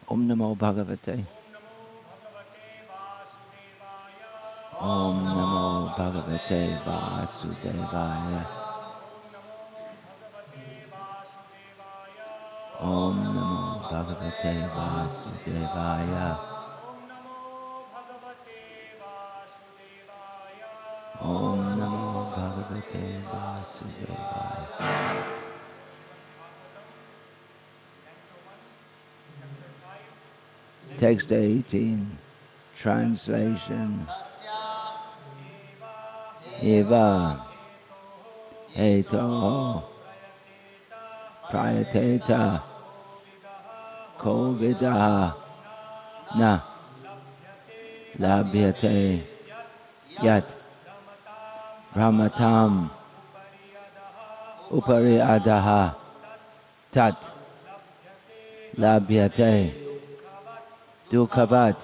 Om Namo Bhagavate. Om Namo Bhagavate Vasudevaya. Om Namo Bhagavate Vasudevaya. Om Namo Bhagavate Vasudevaya. Text 18. Translation. Eva Heto Prayateta Kovidaha Na Labhyate Yat Brahmatam Upari Adaha Tat Labhyate Dukhavat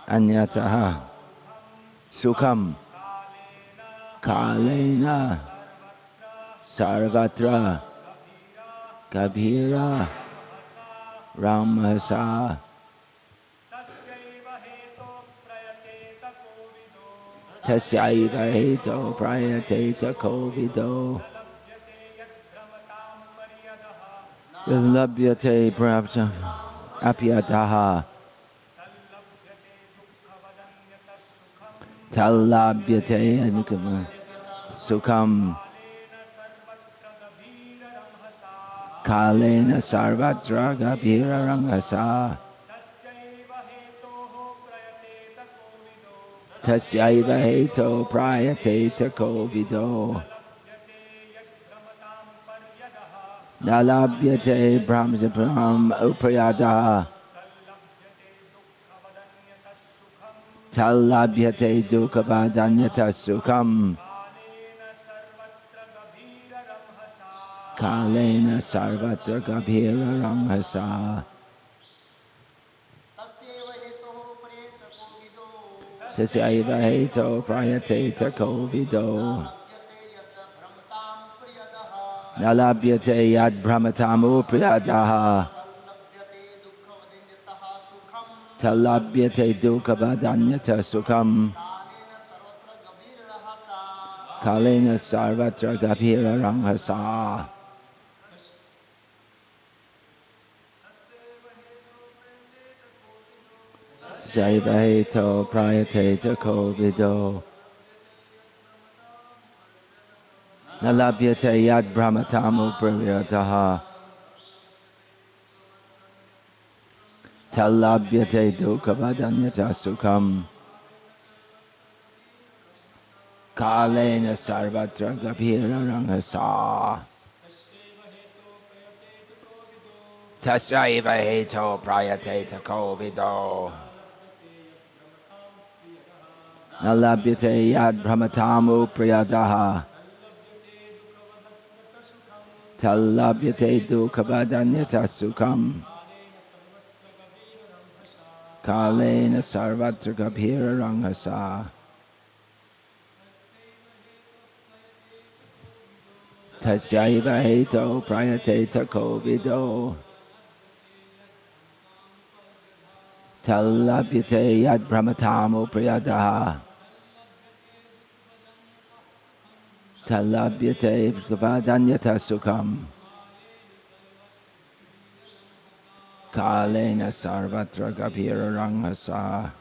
Anyataha Sukham Kalena Sarvatra Kabhira Ramasa Tasyaiva Heto Prayateta Kovido Labhyate Prapta Apyataha Talabhyate Anukama Sukham Kalena Sarvatra Gabhira Rangasa Tasyaiva Heto Prayateta Kovido Nalabhyate Brahmasapram Uprayadaha Talabhyate Dukhavadanyata Sukham Kalena Sarvatra Gabhira Ramhasa Tasyaiva Heto Prayateta Kovido Nalabhyate Yad Brahmatamu Priyadaha Talabhyate Dukhavadanyata Sukham Kalena Sarvatra Gabhira Ramhasa Saivaheto Prayateta Kovido Nalabhyate Yad Brahmatamu Priyadaha Talabhyate Dukhavadanyata Sukham Kalena Sarvatra Gabhira Ramhasa Tasyaiva Heto Prayateta Kovido Nalabhyate Yad Brahmatamu Priyadaha Talabhyate Dukhavadanyata Sukham Kalena Sarvatra Gabhira Ramhasa Tasyaiva Heto Prayateta Kovido Talabhyate Yad Brahmatamu Priyadaha Talabhyate Dukhavadanyata Sukham Kalena Sarvatra Gabhira Ramhasa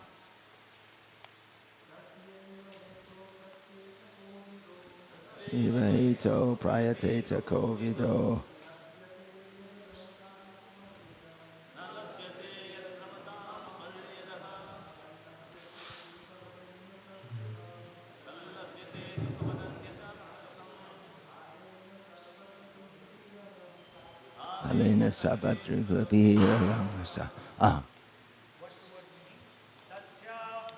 Ivaheto Prayateta Kovido Kalena Sarvatra Gabhira Ramhasa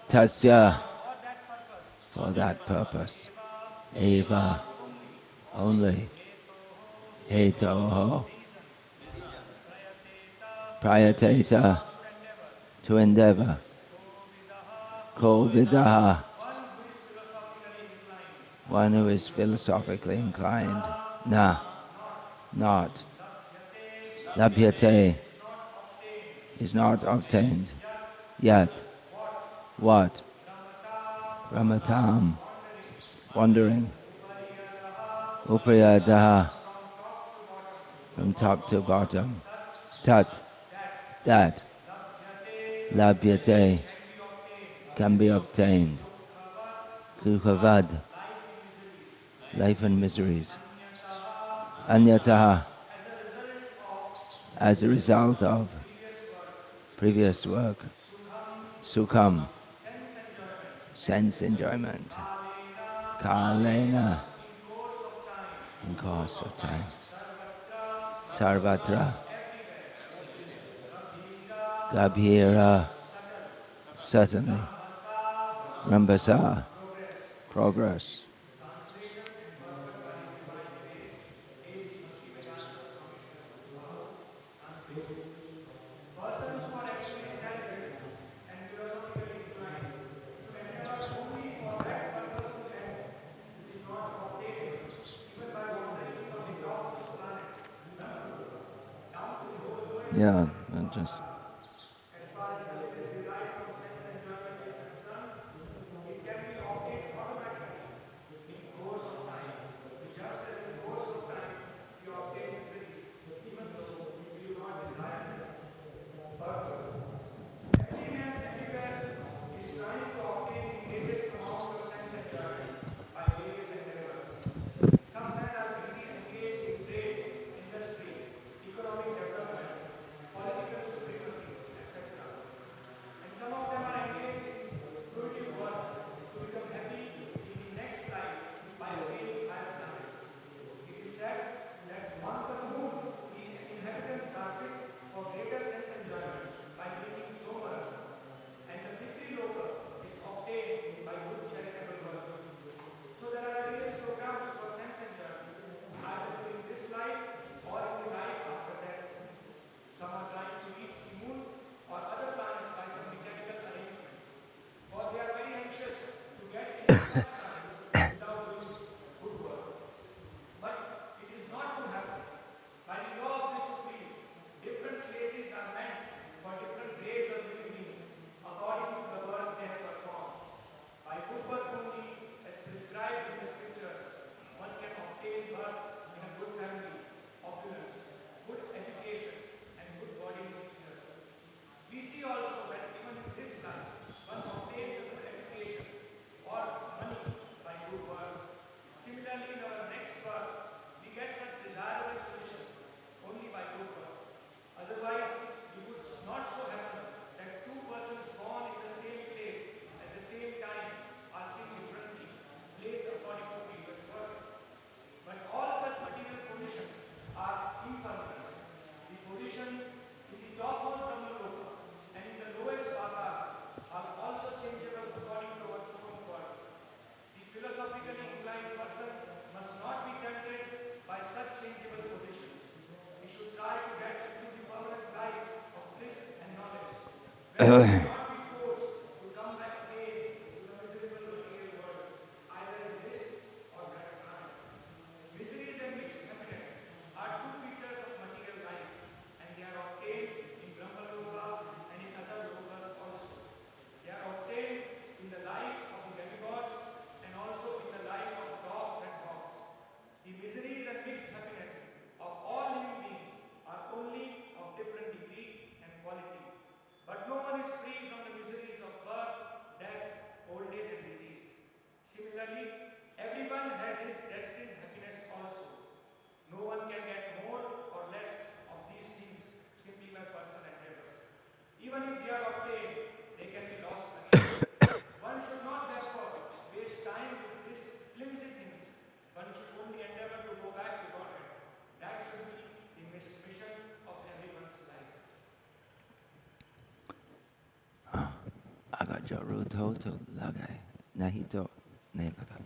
Tasya for that purpose Eva only Heto Prayateta to endeavor Kovidaha one who is philosophically inclined not Labhyate is not obtained. Yet, what? Brahmatam, wandering, Upriyadaha, from top to bottom, Tat, that, Labhyate, can be obtained, Kukhavad, life and miseries, Anyataha, as a result of previous work, Sukham, sense enjoyment, Kalena, in course of time, Sarvatra, Gabhira, certainly, Rambasa, progress. Persons who are actually intelligent and philosophically inclined should endeavor only for that purposeful end which is not obtainable even by wandering from the topmost planet, Brahmaloka, down to the lowest Yeah, form, just Patal. As far as happiness derived from sense enjoyment is concerned, it can be obtained automatically in course of time, just as in course of time we obtain miseries, even though we do not desire them. Purpose. Every man everywhere is trying to obtain the greatest amount of sense enjoyment by various endeavors. Some men are busy engaged in trade, industry, economic development, political supremacy, etc. And some of them are engaged in fruitive work to become happy in the next life by attaining higher planets. It is said that on the moon the inhabitants are fit for greater sense enjoyment by drinking somarasa, and the Pitri Loka is obtained by good charitable work. So there are various programs for sense enjoyment, either during this life or in the life after death. Some are trying to reach the moon or other planets by some mechanical arrangement, for they are very anxious to get into such planets without doing good work. But it is not to happen. By the law of the Supreme, different places are meant for different grades of living beings according to the work they have performed. By good work only, as prescribed in the scriptures, one can obtain birth in a good family, opulence, good education, and good bodily features. We see also that even in this life, one obtains a good education or money by good work. Similarly, in our next birth, we get such desirable positions only by good work. Otherwise, it would not so happen that two persons born in the same place at the same time are seen differently, placed according to previous work. But all such material positions are impermanent. The positions in the topmost Brahmaloka and in the lowest Patal are also changeable according to our own work. The philosophically inclined person must not be tempted by such changeable positions. He should try to get into the permanent life of bliss and knowledge, where he will not be forced to come back again to the miserable material world, either in this or that time. Miseries and mixed happiness are two features of material life, and they are obtained in Brahmaloka and in other lokas also. They are obtained in the life of the demigods and also in the life of dogs and hogs. The miseries and mixed happiness of all living beings are only of different degree and quality. But no one is free from the miseries of birth, death, old age, and disease. Similarly, everyone has his destined happiness also. No one can get more or less of these things simply by personal endeavors. Even if they are obtained, they can be lost again. One should not therefore waste time with these flimsy things. One should only endeavor to go back to Godhead. That should be the mission of everyone's life. अगर जरूरत हो तो लगाए, नहीं तो नहीं लगा.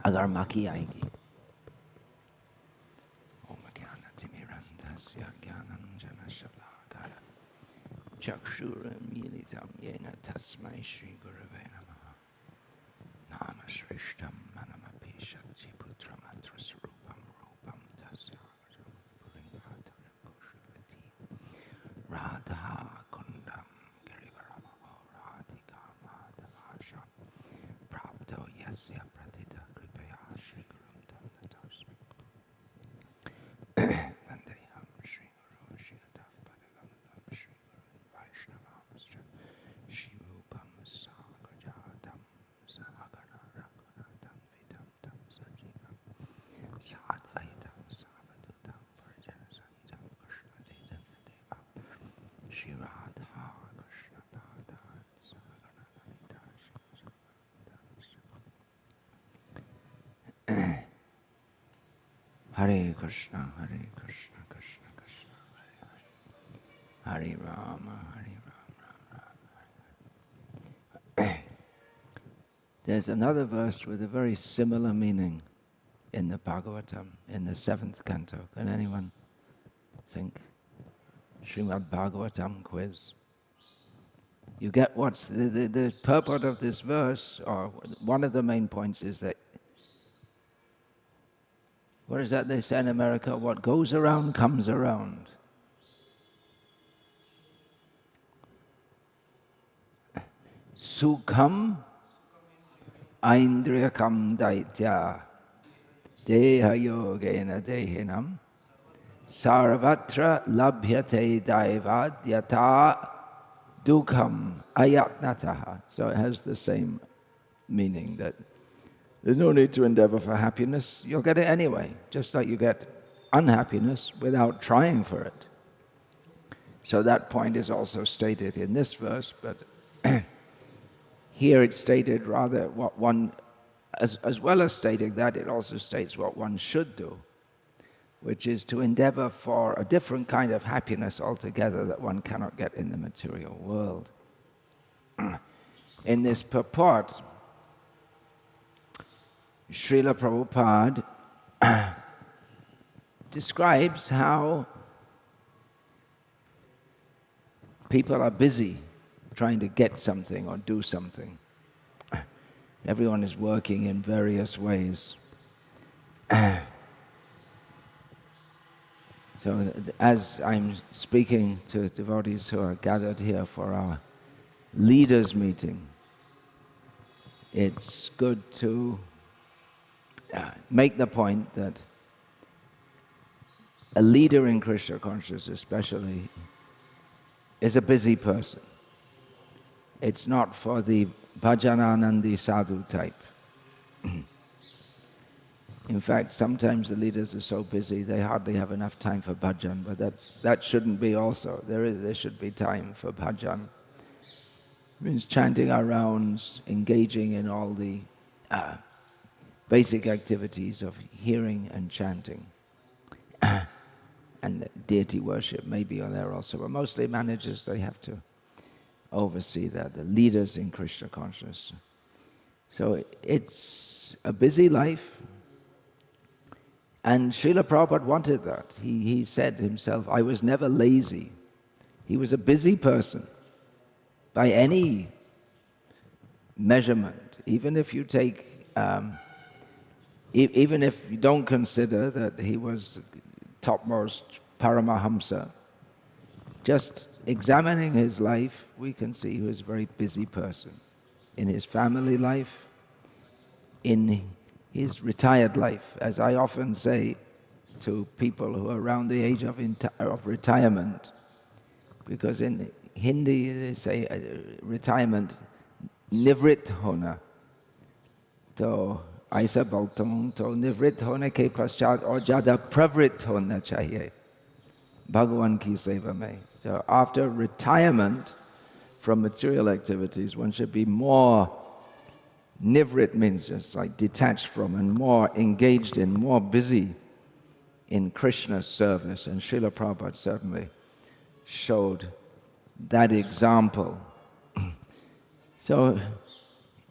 अगर माखी आएगी. ओम ज्ञानतिमिरन्धस्य ज्ञानञ्जनशलाकया चक्षुरुन्मीलितं येन तस्मै श्रीगुरवे नमः. नामश्रेष्ठं मनमपि शक्तिपुत्रमत्रस्वरूपं रूपं तस्य पुरीहातरघोषवती Radha Kundam Girivarama Radhika Madhavasha Prabdo Yasya Pratita Kripaya Shri Gurum Tannatasmi Vandeham Shri Guru Shri Gatav Padagam Shri Guru Vaishnavamscha Shri Rupam Sagrajatam Sahagana Raghunatam Vidam Tam Sajivam Sadvaitam Savadutam Parjana Sanjam Krishna Chaitanya Deva Shri Radha Krishna Pada Sahagana Lalita Shri Hare Krishna, Krishna Krishna, Hare Rama, Hare Rama. There's another verse with a very similar meaning in the Bhagavatam, in the 7th canto. Can anyone think? Srimad Bhagavatam quiz. You get what's the purport of this verse, or one of the main points is that, what is that they say in America? What goes around comes around. Sukham Aindriyakam Daitya Deha Yogena Dehinam Sarvatra Labhyate Daivad Yata Dukham Ayatnataha. So it has the same meaning, that there's no need to endeavor for happiness. You'll get it anyway, just like you get unhappiness without trying for it. So that point is also stated in this verse, but here it's stated rather what one, as well as stating that, it also states what one should do, which is to endeavor for a different kind of happiness altogether that one cannot get in the material world. In this purport, Srila Prabhupada describes how people are busy trying to get something or do something. Everyone is working in various ways. So as I'm speaking to devotees who are gathered here for our leaders meeting, it's good to make the point that a leader in Krishna consciousness especially is a busy person. It's not for the bhajananandi sadhu type. In fact, sometimes the leaders are so busy they hardly have enough time for bhajan, but that shouldn't be also. There should be time for bhajan. It means chanting our rounds, engaging in all the basic activities of hearing and chanting. And deity worship maybe are there also, but mostly managers, they have to oversee that, the leaders in Krishna consciousness. So it's a busy life, and Srila Prabhupada wanted that. He said himself, I was never lazy. He was a busy person by any measurement, even if you take, even if you don't consider that he was topmost Paramahamsa, just examining his life, we can see he was a very busy person. In his family life, in his retired life, as I often say to people who are around the age of retirement, because in Hindi they say retirement, nivrit hona. To aisa bolta हूँ तो निवृत्त होने के पश्चात और ज़्यादा प्रवृत्त होना चाहिए भगवान की सेवा में. So after retirement from material activities, one should be more nivrit, means just like detached from, and more engaged in, more busy in Krishna's service. And Srila Prabhupada certainly showed that example. So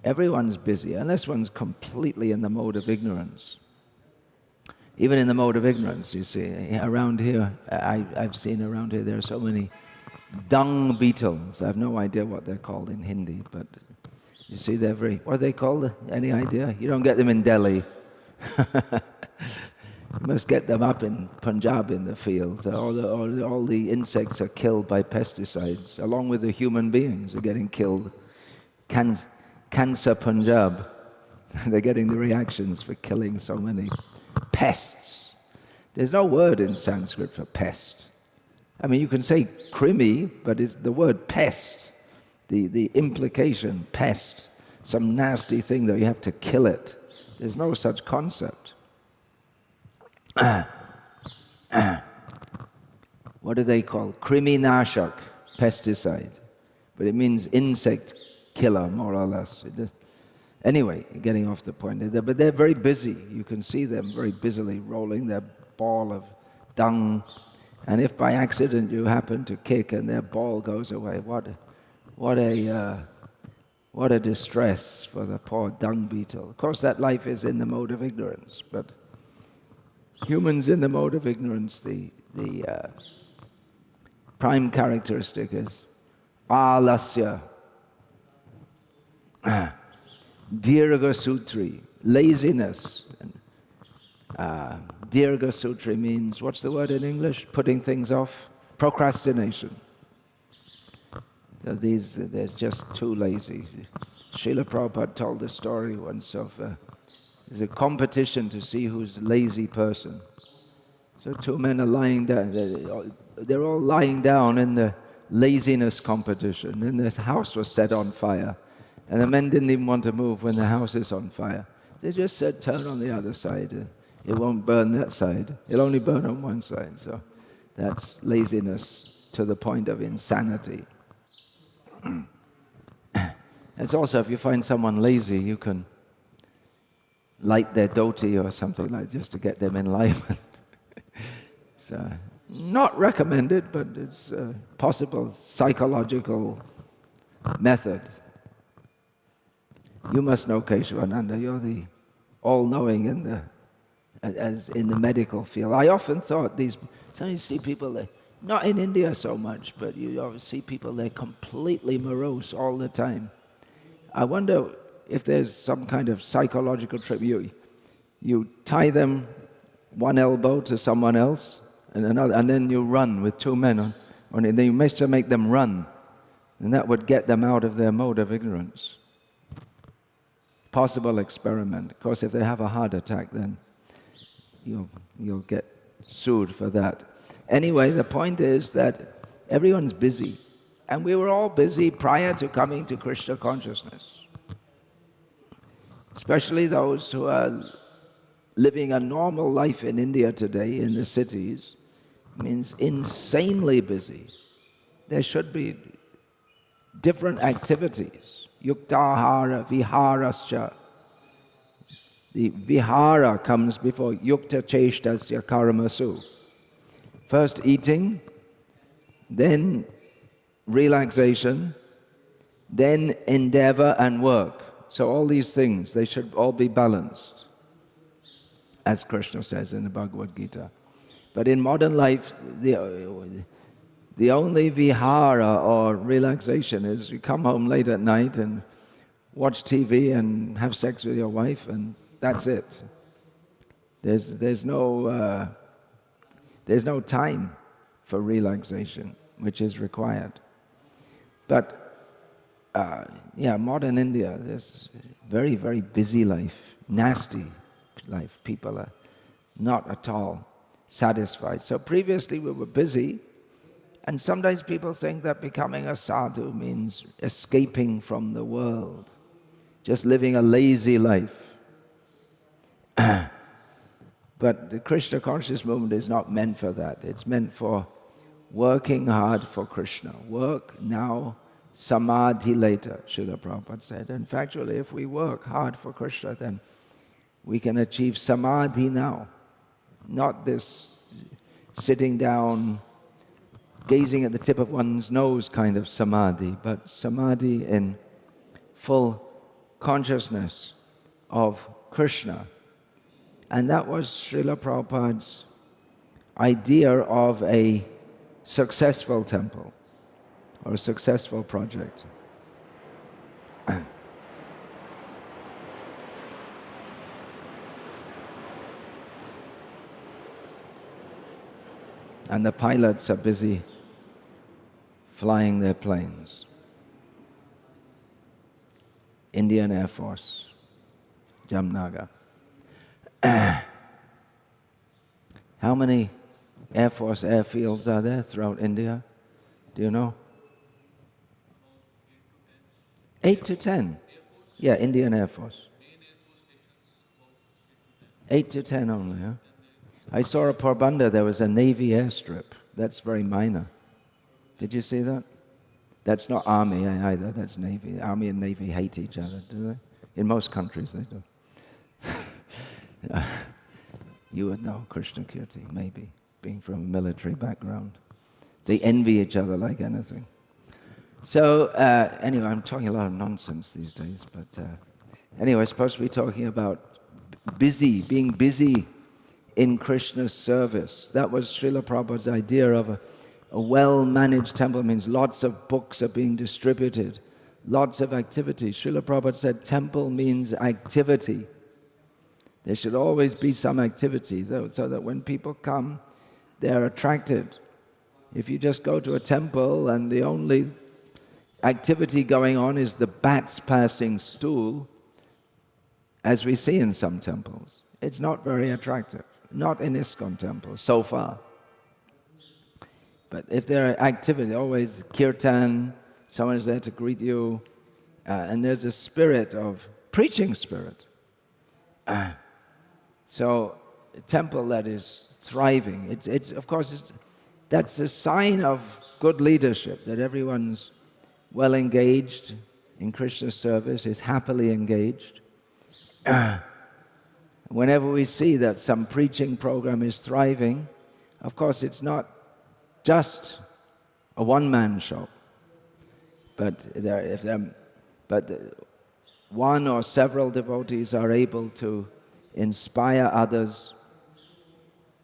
everyone's busy, unless one's completely in the mode of ignorance. Even in the mode of ignorance, you see, around here, I've seen around here, there are so many dung beetles. I have no idea what they're called in Hindi, but you see they're what are they called? Any idea? You don't get them in Delhi. You must get them up in Punjab in the fields. All the insects are killed by pesticides, along with the human beings are getting killed. Cancer Punjab, they're getting the reactions for killing so many pests. There's no word in Sanskrit for pest. I mean, you can say krimi, but it's the word pest, the implication, pest, some nasty thing that you have to kill it. There's no such concept. What do they call? Kriminashak, pesticide. But it means insect killer, more or less. Anyway, getting off the point. But they're very busy. You can see them very busily rolling their ball of dung. And if by accident you happen to kick and their ball goes away, what a distress for the poor dung beetle. Of course, that life is in the mode of ignorance, but humans in the mode of ignorance, the prime characteristic is alasya, dirghasutri, laziness. Dirghasutri means, what's the word in English? Putting things off? Procrastination. So they're just too lazy. Srila Prabhupada told the story once of there's a competition to see who's the lazy person. So two men are lying down. They're all lying down in the laziness competition. And this house was set on fire. And the men didn't even want to move when the house is on fire. They just said, turn on the other side. It won't burn that side. It'll only burn on one side. So that's laziness to the point of insanity. It's also, if you find someone lazy, you can light their dhoti or something like just to get them enlivened. So, not recommended, but it's a possible psychological method. You must know Keshavananda. You're the all-knowing as in the medical field. I often thought sometimes you see people, not in India so much, but you always see people, they're completely morose all the time. I wonder if there's some kind of psychological trick. You tie them one elbow to someone else, and another, and then you run with two men on it. Then you must make them run, and that would get them out of their mode of ignorance. Possible experiment. Of course, if they have a heart attack, then you'll get sued for that. Anyway, the point is that everyone's busy, and we were all busy prior to coming to Krishna consciousness. Especially those who are living a normal life in India today, in the cities, means insanely busy. There should be different activities. Yuktahara, viharascha. The vihara comes before yukta cheshtasya karmasu. First eating, then relaxation, then endeavor and work. So all these things, they should all be balanced, as Krishna says in the Bhagavad Gita. But in modern life, the only vihara or relaxation is you come home late at night and watch TV and have sex with your wife, and that's it. There's no time for relaxation, which is required. But modern India, there's very, very busy life, nasty life. People are not at all satisfied. So previously we were busy, and sometimes people think that becoming a sadhu means escaping from the world, just living a lazy life. But the Krishna conscious movement is not meant for that. It's meant for working hard for Krishna. Work now, samadhi later, Srila Prabhupada said. And factually, if we work hard for Krishna, then we can achieve samadhi now. Not this sitting down, gazing at the tip of one's nose kind of samadhi, but samadhi in full consciousness of Krishna. And that was Srila Prabhupada's idea of a successful temple or a successful project. and the pilots are busy flying their planes. Indian Air Force, Jamnagar. How many Air Force airfields are there throughout India? Do you know? 8 to 10. Yeah, Indian Air Force. 8 to 10 only, huh? I saw at Porbandar there was a Navy airstrip. That's very minor. Did you see that? That's not Army either, that's Navy. Army and Navy hate each other, do they? In most countries they do. You would know, Krishna Kirti, maybe, being from a military background. They envy each other like anything. So, anyway, I'm talking a lot of nonsense these days, but anyway, I'm supposed to be talking about being busy in Krishna's service. That was Srila Prabhupada's idea of a well-managed temple. It means lots of books are being distributed, lots of activity. Srila Prabhupada said temple means activity. There should always be some activity, so that when people come, they're attracted. If you just go to a temple and the only activity going on is the bats passing stool, as we see in some temples, it's not very attractive. Not in ISKCON temples, so far. But if there are activity, always kirtan, someone is there to greet you, and there's a spirit of preaching spirit. So a temple that is thriving, it's of course, that's a sign of good leadership, that everyone's well engaged in Krishna's service, is happily engaged. Whenever we see that some preaching program is thriving, of course it's not just a one-man show, but one or several devotees are able to inspire others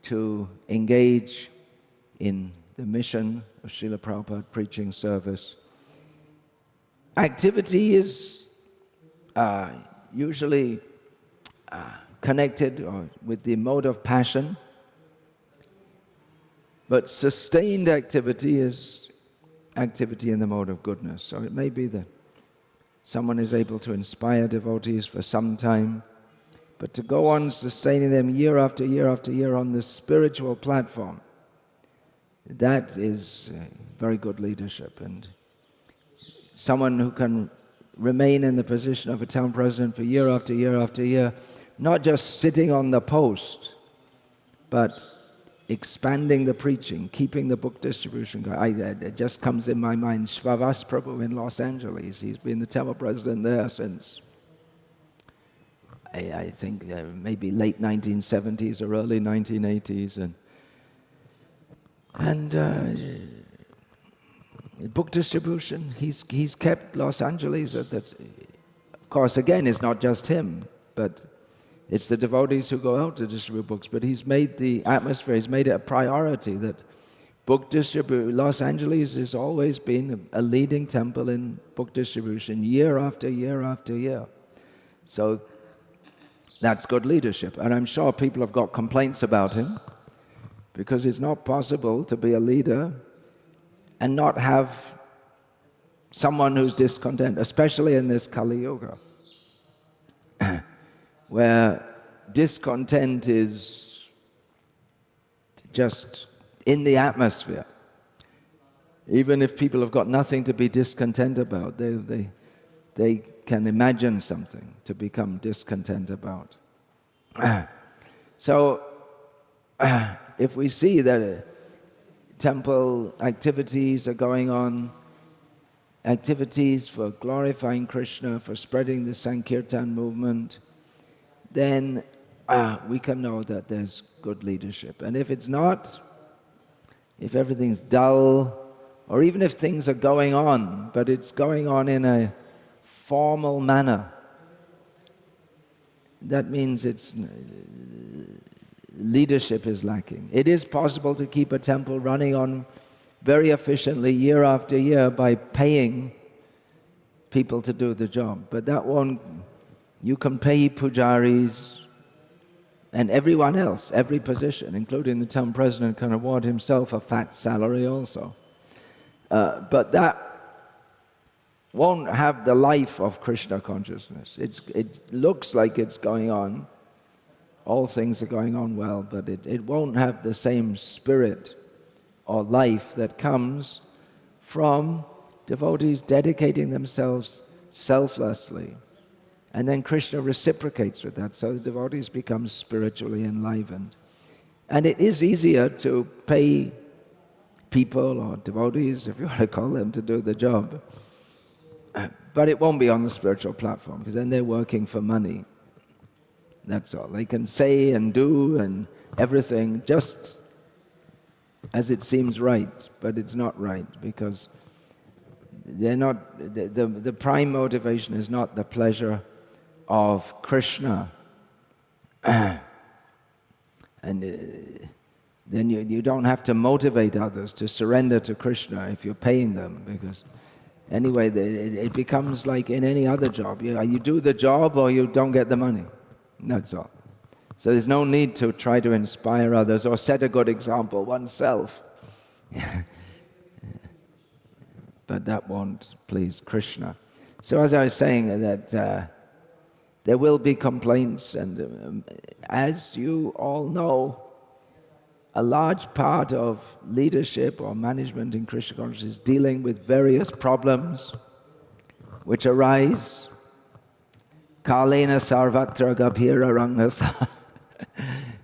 to engage in the mission of Srila Prabhupada, preaching service. Activity is usually connected with the mode of passion, but sustained activity is activity in the mode of goodness. So it may be that someone is able to inspire devotees for some time, but to go on sustaining them year after year after year on this spiritual platform, that is very good leadership. And someone who can remain in the position of a town president for year after year after year, not just sitting on the post, but expanding the preaching, keeping the book distribution going. It just comes in my mind, Shvavas Prabhu in Los Angeles. He's been the temple president there since, I think, maybe late 1970s or early 1980s. And book distribution, he's kept Los Angeles at that. Of course, again, it's not just him, but it's the devotees who go out to distribute books. But he's made the atmosphere, he's made it a priority that book distribution. Los Angeles has always been a leading temple in book distribution, year after year after year. So that's good leadership. And I'm sure people have got complaints about him, because it's not possible to be a leader and not have someone who's discontent, especially in this Kali Yuga, where discontent is just in the atmosphere. Even if people have got nothing to be discontent about, they can imagine something to become discontent about. So, if we see that temple activities are going on, activities for glorifying Krishna, for spreading the Sankirtan movement, then we can know that there's good leadership. And if it's not, if everything's dull, or even if things are going on, but it's going on in a formal manner, that means it's leadership is lacking. It is possible to keep a temple running on very efficiently year after year by paying people to do the job. But that won't, you can pay pujaris And everyone else, every position, including the town president, can award himself a fat salary also. But that won't have the life of Krishna consciousness. It looks like it's going on. All things are going on well, but it won't have the same spirit or life that comes from devotees dedicating themselves selflessly. And then Krishna reciprocates with that, so the devotees become spiritually enlivened. And it is easier to pay people or devotees, if you want to call them, to do the job. But it won't be on the spiritual platform, because then they're working for money. That's all. They can say and do and everything just as it seems right, but it's not right, because they're not, the prime motivation is not the pleasure of Krishna. And then you don't have to motivate others to surrender to Krishna if you're paying them, because anyway, it becomes like in any other job. You do the job or you don't get the money. That's all. So there's no need to try to inspire others or set a good example oneself. But that won't please Krishna. So as I was saying, that there will be complaints, and as you all know, a large part of leadership or management in Krishna consciousness is dealing with various problems which arise. Kalena sarvatra gabhira ranghasa.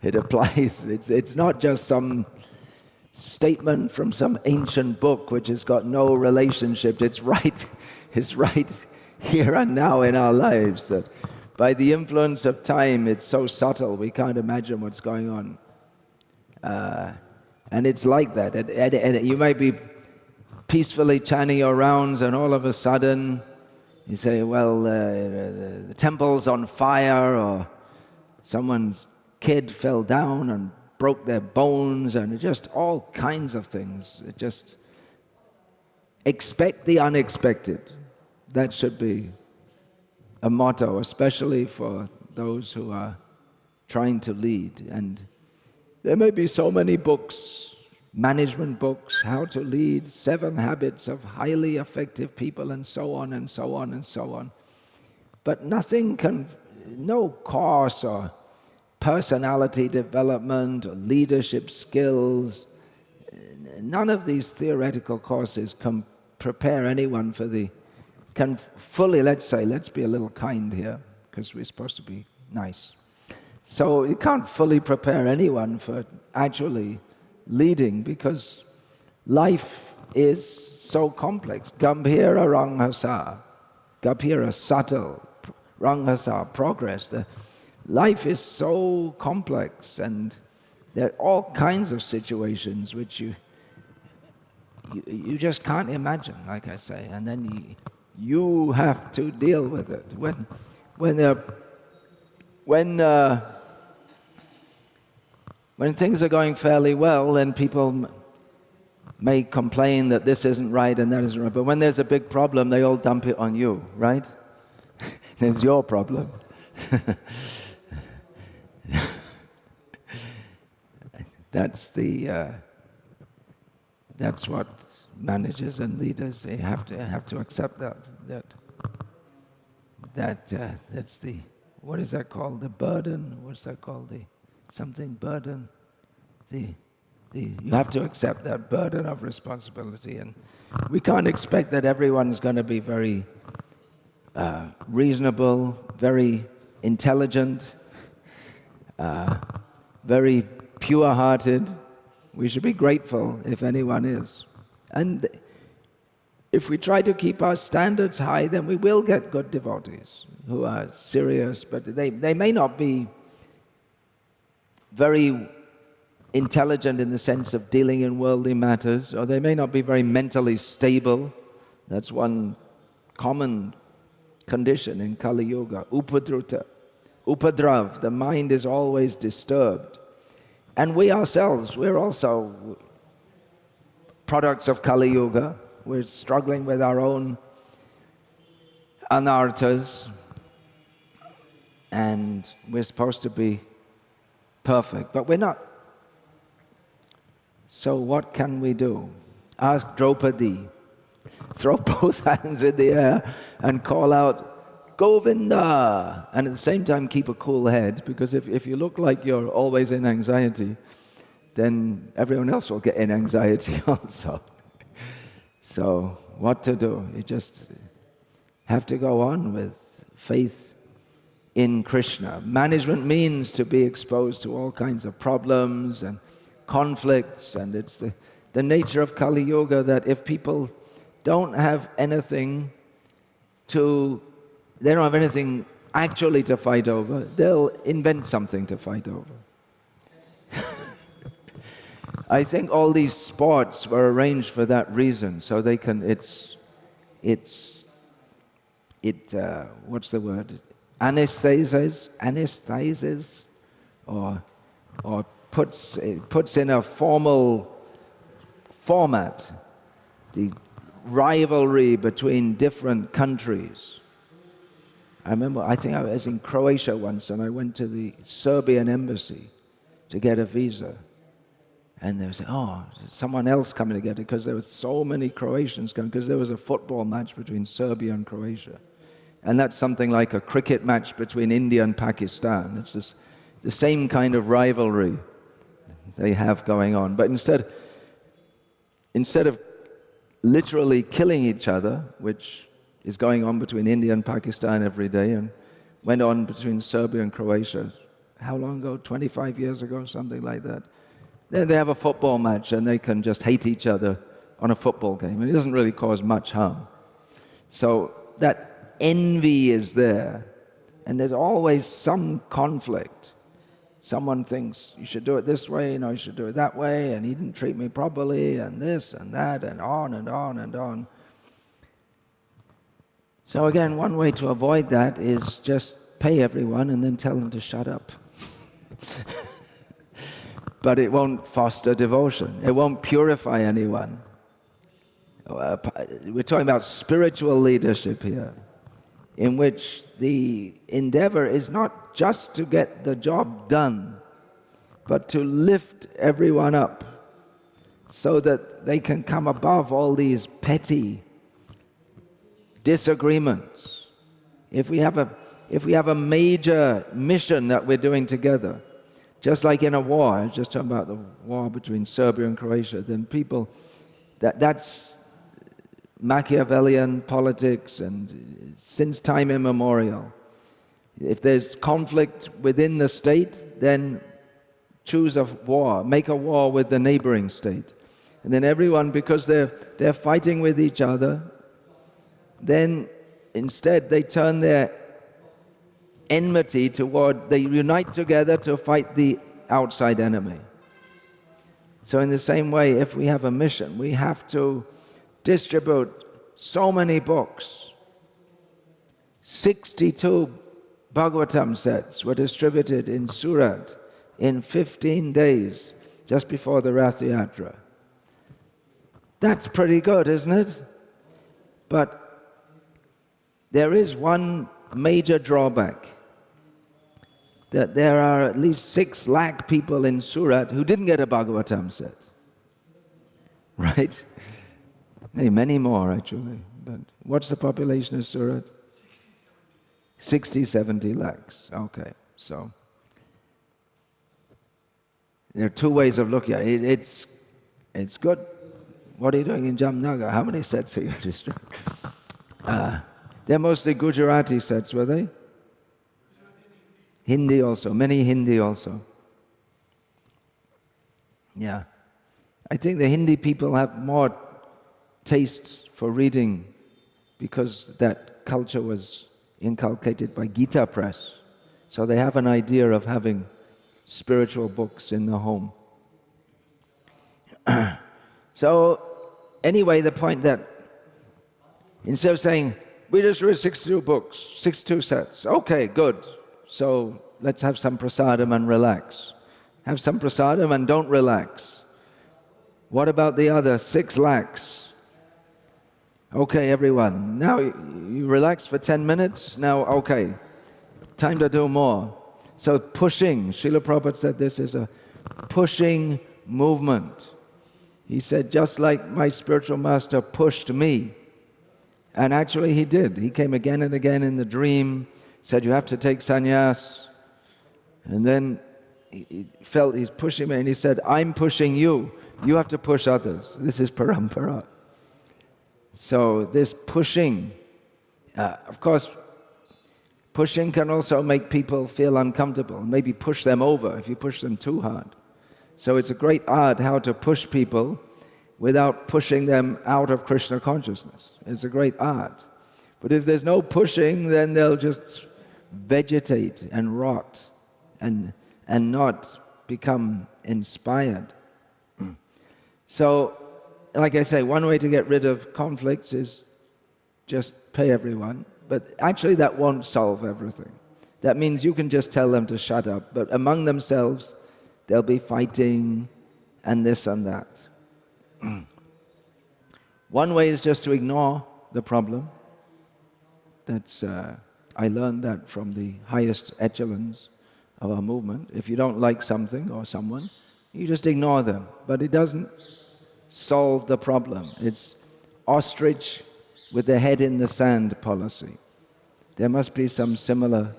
It applies. It's not just some statement from some ancient book which has got no relationship. It's right here and now in our lives. That by the influence of time, it's so subtle we can't imagine what's going on. And it's like that. You might be peacefully chanting your rounds, and all of a sudden you say, well, the temple's on fire, or someone's kid fell down and broke their bones, and just all kinds of things. Just expect the unexpected. That should be a motto, especially for those who are trying to lead. And there may be so many books, management books, how to lead, 7 habits of highly effective people, and so on and so on and so on. But no course or personality development or leadership skills, none of these theoretical courses can prepare anyone let's be a little kind here, because we're supposed to be nice. So you can't fully prepare anyone for actually leading, because life is so complex. Gambhira ranghasa, gambhira, subtle, ranghasa, progress. Life is so complex, and there are all kinds of situations which you just can't imagine, like I say, and then you have to deal with it. When things are going fairly well, then people may complain that this isn't right and that isn't right. But when there's a big problem, they all dump it on you, right? It's your problem. That's what managers and leaders, they have to accept that's the, what is that called? The burden? What's that called? Burden. You have to accept that burden of responsibility, and we can't expect that everyone's going to be very reasonable, very intelligent, very pure-hearted. We should be grateful if anyone is. And if we try to keep our standards high, then we will get good devotees who are serious, but they may not be very intelligent in the sense of dealing in worldly matters, or they may not be very mentally stable. That's one common condition in Kali Yuga. Upadrav, the mind is always disturbed. And we ourselves, we're also products of Kali Yuga. We're struggling with our own anarthas, and we're supposed to be perfect, but we're not. So what can we do? Ask Draupadi. Throw both hands in the air and call out, Govinda! And at the same time keep a cool head, because if you look like you're always in anxiety, then everyone else will get in anxiety also. So what to do? You just have to go on with faith in Krishna. Management means to be exposed to all kinds of problems and conflicts, and it's the nature of Kali Yuga that if people don't have anything actually to fight over, they'll invent something to fight over. I think all these sports were arranged for that reason, so they can, what's the word? Anestheses, or puts in a formal format the rivalry between different countries. I think I was in Croatia once, and I went to the Serbian embassy to get a visa. And they said, someone else coming to get it, because there were so many Croatians coming, because there was a football match between Serbia and Croatia. And that's something like a cricket match between India and Pakistan. It's just the same kind of rivalry they have going on. But instead of literally killing each other, which is going on between India and Pakistan every day, and went on between Serbia and Croatia, how long ago? 25 years ago, something like that. Then they have a football match, and they can just hate each other on a football game, and it doesn't really cause much harm. So that envy is there, and there's always some conflict. Someone thinks, you should do it this way, you should do it that way, and he didn't treat me properly, and this and that, and on and on and on. So again, one way to avoid that is just pay everyone and then tell them to shut up. But it won't foster devotion. It won't purify anyone. We're talking about spiritual leadership here, in which the endeavor is not just to get the job done, but to lift everyone up so that they can come above all these petty disagreements. If we have a major mission that we're doing together, just like in a war, I was just talking about the war between Serbia and Croatia, then people, that's Machiavellian politics, and since time immemorial. If there's conflict within the state, then choose a war, make a war with the neighboring state. And then everyone, because they're fighting with each other, then instead they turn their enmity they unite together to fight the outside enemy. So in the same way, if we have a mission, we have to distribute so many books. 62 Bhagavatam sets were distributed in Surat in 15 days, just before the Rath Yatra. That's pretty good, isn't it? But there is one major drawback, that there are at least 6 lakh people in Surat who didn't get a Bhagavatam set. Right? Hey, many more actually. But what's the population of Surat? 60, 70 lakhs. Okay, so there are 2 ways of looking at it. It's good. What are you doing in Jamnagar? How many sets are you distributing? They're mostly Gujarati sets, were they? Hindi also, many Hindi also. Yeah. I think the Hindi people have more taste for reading because that culture was inculcated by Gita Press. So they have an idea of having spiritual books in the home. So anyway, the point that instead of saying, we just read 62 books, 62 sets, okay, good. So let's have some prasadam and relax. Have some prasadam and don't relax. What about the other 6 lakhs? Okay, everyone, now you relax for 10 minutes, now okay, time to do more. So pushing, Srila Prabhupada said this is a pushing movement. He said, just like my spiritual master pushed me, and actually he did. He came again and again in the dream, said, you have to take sannyas. And then he felt he's pushing me, and he said, I'm pushing you. You have to push others. This is parampara. So this pushing, of course, pushing can also make people feel uncomfortable, maybe push them over if you push them too hard. So it's a great art how to push people without pushing them out of Krishna consciousness. It's a great art. But if there's no pushing, then they'll just vegetate and rot and not become inspired. So, like I say, one way to get rid of conflicts is just pay everyone. But actually that won't solve everything. That means you can just tell them to shut up. But among themselves, they'll be fighting and this and that. One way is just to ignore the problem. That's I learned that from the highest echelons of our movement. If you don't like something or someone, you just ignore them. But it doesn't solve the problem. It's ostrich with the head in the sand policy. There must be some similar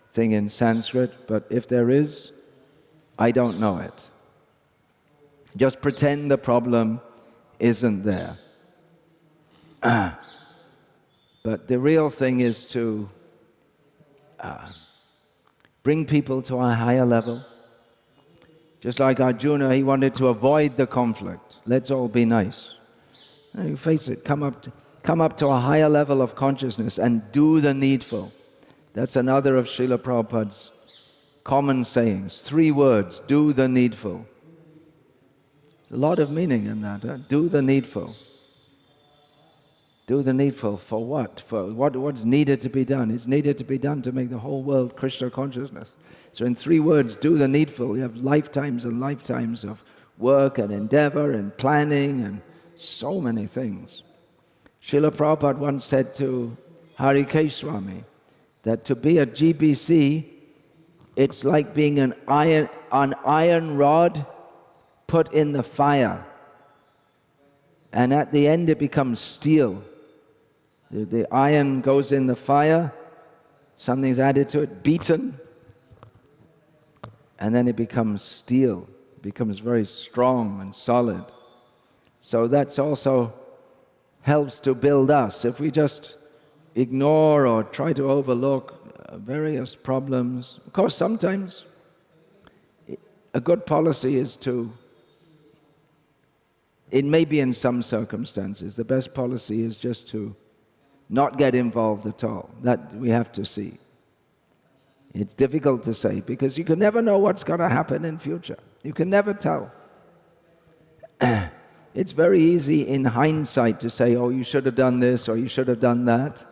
thing in Sanskrit, but if there is, I don't know it. Just pretend the problem isn't there. But the real thing is to bring people to a higher level. Just like Arjuna, he wanted to avoid the conflict. Let's all be nice. You face it, come up to a higher level of consciousness and do the needful. That's another of Srila Prabhupada's common sayings. 3 words, do the needful. There's a lot of meaning in that. Do the needful. Do the needful for what? For what's needed to be done? It's needed to be done to make the whole world Krishna consciousness. So in 3 words, do the needful. You have lifetimes and lifetimes of work and endeavor and planning and so many things. Srila Prabhupada once said to Harikesh Swami that to be a GBC, it's like being an iron rod put in the fire. And at the end it becomes steel. The iron goes in the fire, something's added to it, beaten, and then it becomes steel. It becomes very strong and solid. So that's also helps to build us. If we just ignore or try to overlook various problems, of course sometimes a good policy is to, it may be in some circumstances, the best policy is just to not get involved at all. That we have to see. It's difficult to say because you can never know what's going to happen in future. You can never tell. It's very easy in hindsight to say, oh, you should have done this or you should have done that.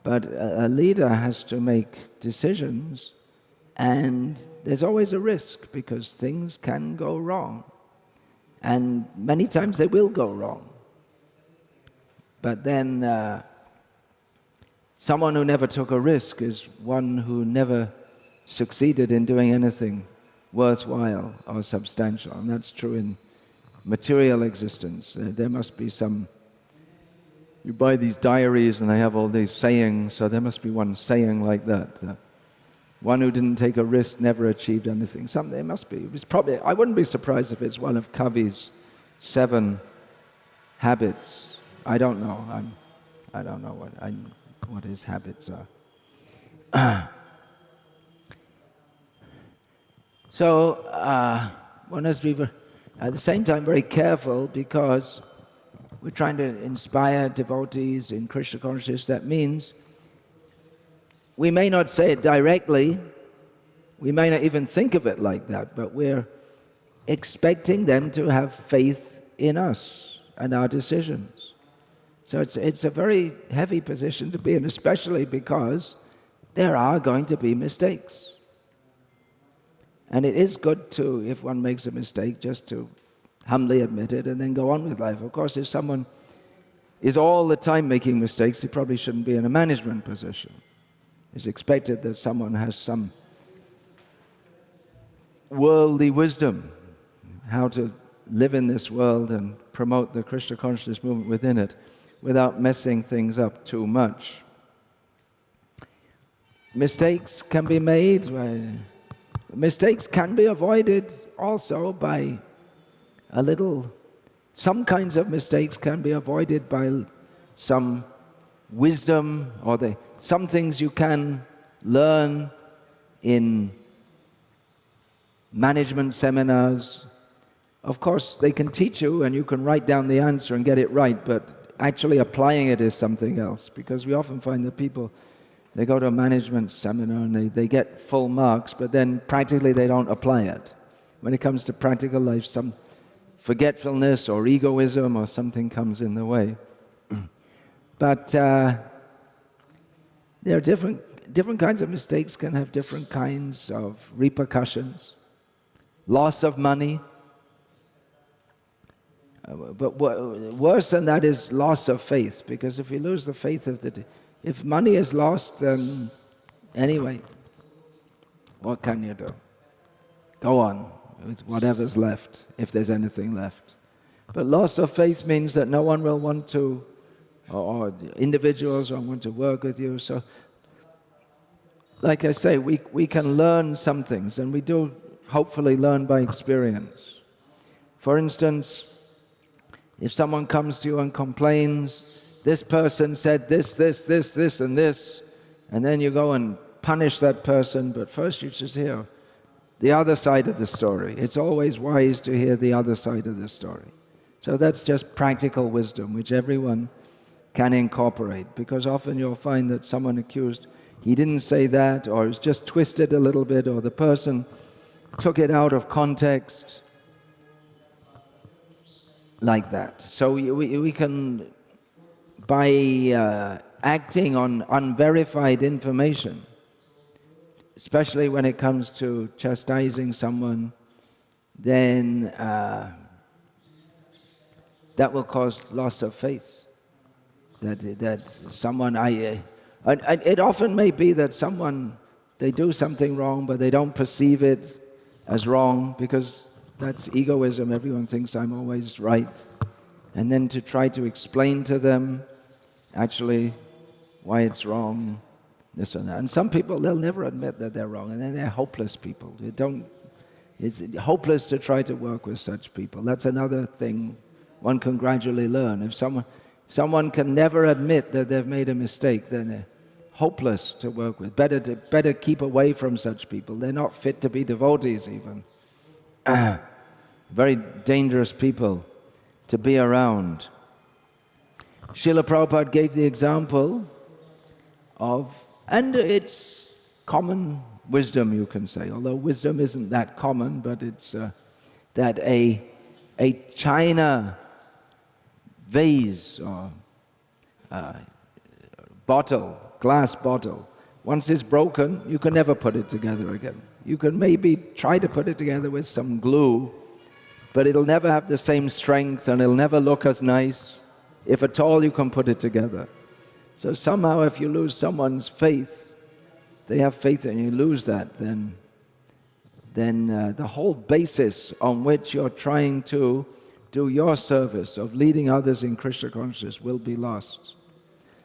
But a leader has to make decisions, and there's always a risk because things can go wrong. And many times they will go wrong. But then someone who never took a risk is one who never succeeded in doing anything worthwhile or substantial. And that's true in material existence. There must be some, you buy these diaries and they have all these sayings, so there must be one saying like that. One who didn't take a risk never achieved anything. There must be. It's probably, I wouldn't be surprised if it's one of Kavi's 7 habits. I don't know. I don't know what his habits are. So one has to be at the same time very careful because we're trying to inspire devotees in Krishna consciousness. That means we may not say it directly, we may not even think of it like that, but we're expecting them to have faith in us and our decisions. So it's a very heavy position to be in, especially because there are going to be mistakes. And it is good to, if one makes a mistake, just to humbly admit it and then go on with life. Of course, if someone is all the time making mistakes, he probably shouldn't be in a management position. It's expected that someone has some worldly wisdom, how to live in this world and promote the Krishna consciousness movement within it without messing things up too much. Mistakes can be made. Mistakes can be avoided also by a little. Some kinds of mistakes can be avoided by some wisdom, or some things you can learn in management seminars. Of course, they can teach you and you can write down the answer and get it right, but actually applying it is something else, because we often find that people, they go to a management seminar and they get full marks, but then practically they don't apply it. When it comes to practical life, some forgetfulness or egoism or something comes in the way. But there are different kinds of mistakes can have different kinds of repercussions. Loss of money. But worse than that is loss of faith, because if you lose the faith if money is lost, then anyway, what can you do? Go on with whatever's left, if there's anything left. But loss of faith means that no one will want to, or individuals won't want to work with you. So, like I say, we can learn some things, and we do hopefully learn by experience. For instance, if someone comes to you and complains, this person said this, and this, and then you go and punish that person, but first you just hear the other side of the story. It's always wise to hear the other side of the story. So that's just practical wisdom, which everyone can incorporate, because often you'll find that someone accused, he didn't say that, or it's just twisted a little bit, or the person took it out of context, like that. So we can, by acting on unverified information, especially when it comes to chastising someone, then that will cause loss of faith. That someone, it often may be that someone, they do something wrong, but they don't perceive it as wrong, because that's egoism. Everyone thinks I'm always right. And then to try to explain to them actually why it's wrong, this and that. And some people, they'll never admit that they're wrong, and then they're hopeless people. It's hopeless to try to work with such people. That's another thing one can gradually learn. If someone can never admit that they've made a mistake, then they're hopeless to work with. Better keep away from such people. They're not fit to be devotees even. Very dangerous people to be around. Srila Prabhupada gave the example of, and it's common wisdom, you can say, although wisdom isn't that common, but it's that a china vase or bottle, glass bottle, once it's broken, you can never put it together again. You can maybe try to put it together with some glue, but it'll never have the same strength and it'll never look as nice. If at all you can put it together. So somehow if you lose someone's faith, they have faith and you lose that, then the whole basis on which you're trying to do your service of leading others in Krishna consciousness will be lost.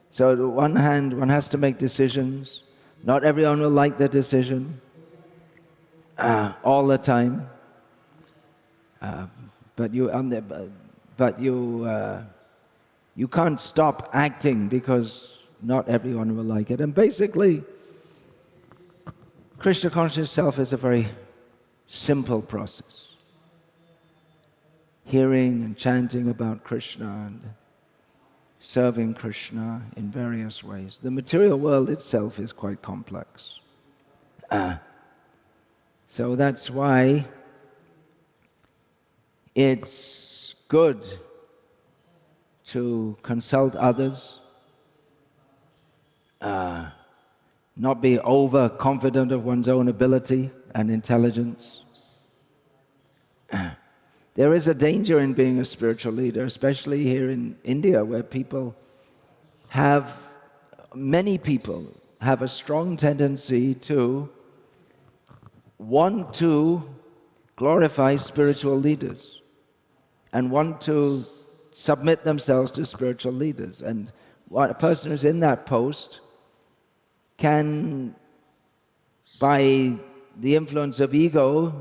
So on one hand, one has to make decisions. Not everyone will like the decision all the time, but you can't stop acting because not everyone will like it. And basically, Krishna consciousness self is a very simple process. Hearing and chanting about Krishna and serving Krishna in various ways. The material world itself is quite complex. So that's why it's good to consult others, not be overconfident of one's own ability and intelligence. There is a danger in being a spiritual leader, especially here in India, where many people have a strong tendency to want to glorify spiritual leaders and want to submit themselves to spiritual leaders. And a person who's in that post can, by the influence of ego,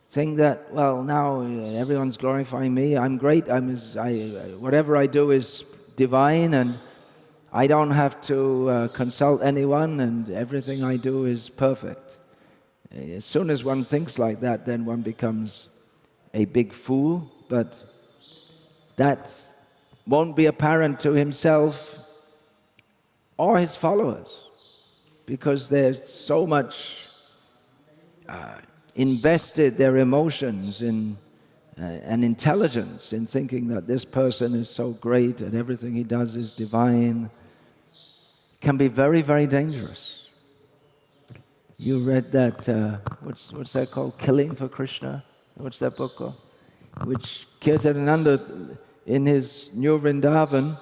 think that, well, now everyone's glorifying me, I'm great, whatever I do is divine, and I don't have to consult anyone, and everything I do is perfect. As soon as one thinks like that, then one becomes a big fool, but that won't be apparent to himself or his followers, because there's so much invested their emotions in and intelligence in thinking that this person is so great and everything he does is divine. Can be very, very dangerous. You read that, what's that called? Killing for Krishna? What's that book called? Which Kirtanananda, in his New Vrindavan,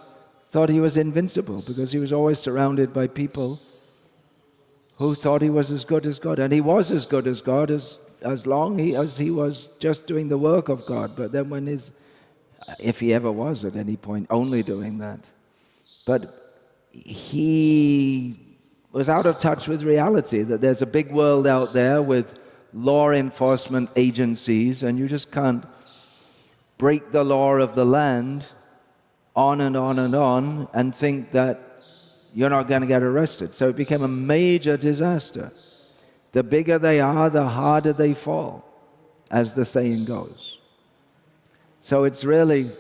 thought he was invincible because he was always surrounded by people who thought he was as good as God. And he was as good as God as long as he was just doing the work of God. But then when if he ever was at any point only doing that. But he was out of touch with reality, that there's a big world out there with law enforcement agencies, and you just can't break the law of the land on and on and on and think that you're not going to get arrested. So it became a major disaster. The bigger they are, the harder they fall, as the saying goes. So it's really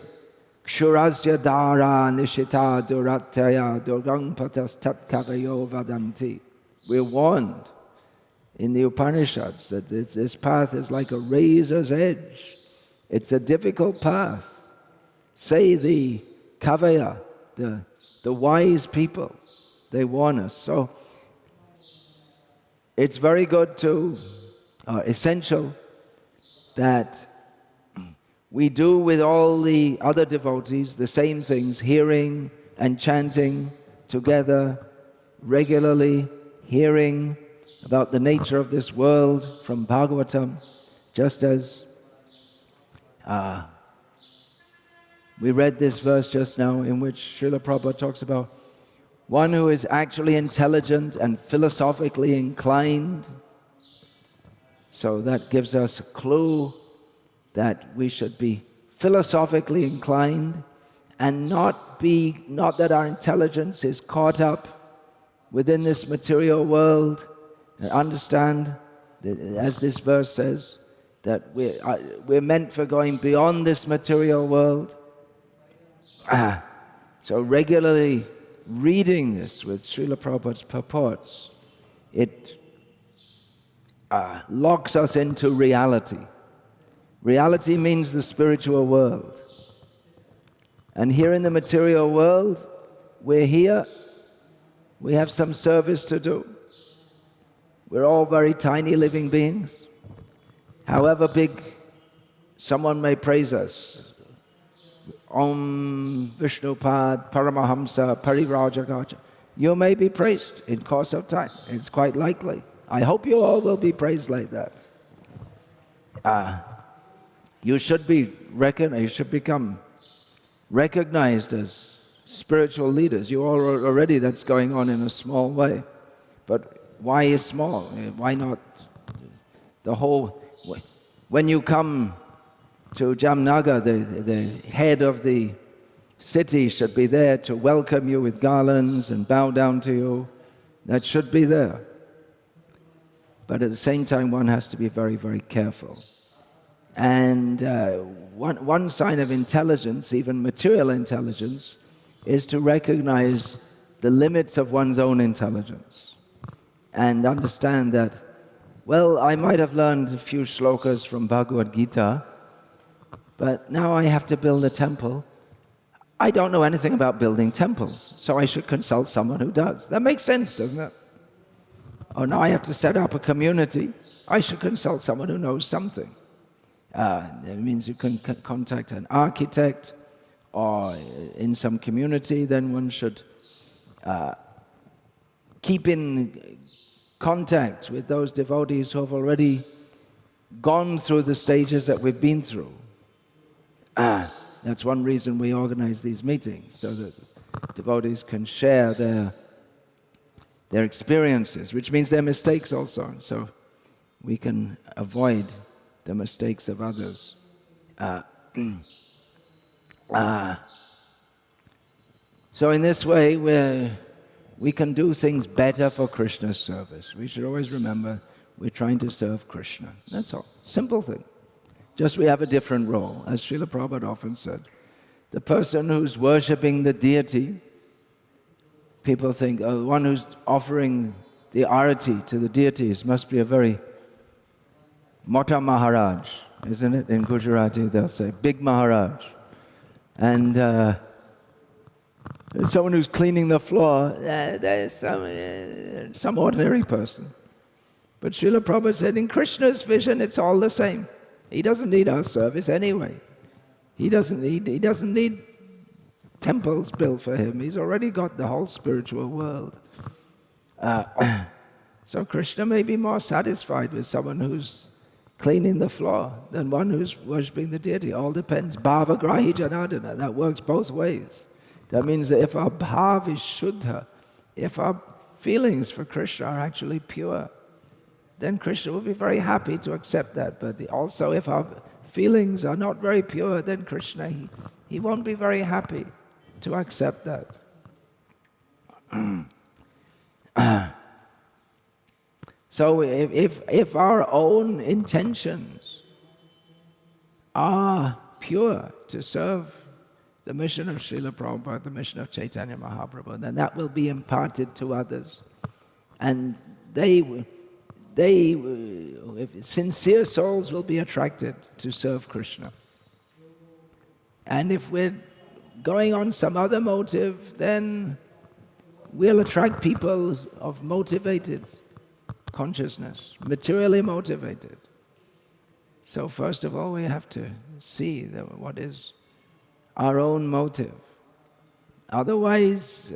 Kshurasya dara nishita duratyaya durgang patas tatkarayo vadanti. We're warned in the Upanishads that this path is like a razor's edge. It's a difficult path. Say the kavaya, the wise people, they warn us. So it's very good essential that we do with all the other devotees the same things, hearing and chanting together regularly, hearing about the nature of this world from Bhagavatam, just as we read this verse just now in which Srila Prabhupada talks about one who is actually intelligent and philosophically inclined. So that gives us a clue that we should be philosophically inclined and not that our intelligence is caught up within this material world, and understand that, as this verse says, that we're meant for going beyond this material world. So regularly reading this with Srila Prabhupada's purports, it locks us into reality. Reality means the spiritual world. And here in the material world, we're here, we have some service to do. We're all very tiny living beings. However big someone may praise us, Om Vishnupad Paramahamsa Parivrajakarcha, you may be praised in course of time. It's quite likely. I hope you all will be praised like that. You should be recognized, you should become recognized as spiritual leaders. You all already, that's going on in a small way. But why is small? Why not the whole? When you come to Jamnagar, the head of the city should be there to welcome you with garlands and bow down to you. That should be there. But at the same time, one has to be very, very careful. And one sign of intelligence, even material intelligence, is to recognize the limits of one's own intelligence and understand that, well, I might have learned a few shlokas from Bhagavad Gita, but now I have to build a temple. I don't know anything about building temples, so I should consult someone who does. That makes sense, doesn't it? Or now I have to set up a community. I should consult someone who knows something. It means you can contact an architect, or in some community, then one should keep in contact with those devotees who have already gone through the stages that we've been through. That's one reason we organize these meetings, so that devotees can share their experiences, which means their mistakes also, so we can avoid the mistakes of others. So in this way, we can do things better for Krishna's service. We should always remember we're trying to serve Krishna. That's all. Simple thing. Just we have a different role. As Srila Prabhupada often said, the person who's worshipping the deity, people think, oh, the one who's offering the arati to the deities must be a very Mota Maharaj, isn't it? In Gujarati they'll say, big Maharaj. And someone who's cleaning the floor, there's some ordinary person. But Srila Prabhupada said, in Krishna's vision, it's all the same. He doesn't need our service anyway. He doesn't need temples built for him. He's already got the whole spiritual world. So Krishna may be more satisfied with someone who's cleaning the floor than one who's worshipping the deity. All depends. Bhava grahi janardana. That works both ways. That means that if our bhav is shuddha, if our feelings for Krishna are actually pure, then Krishna will be very happy to accept that. But also if our feelings are not very pure, then Krishna, he won't be very happy to accept that. So if our own intentions are pure to serve the mission of Srila Prabhupada, the mission of Chaitanya Mahaprabhu, then that will be imparted to others. And sincere souls will be attracted to serve Krishna. And if we're going on some other motive, then we'll attract people of motivated consciousness, materially motivated. So first of all, we have to see what is our own motive. Otherwise,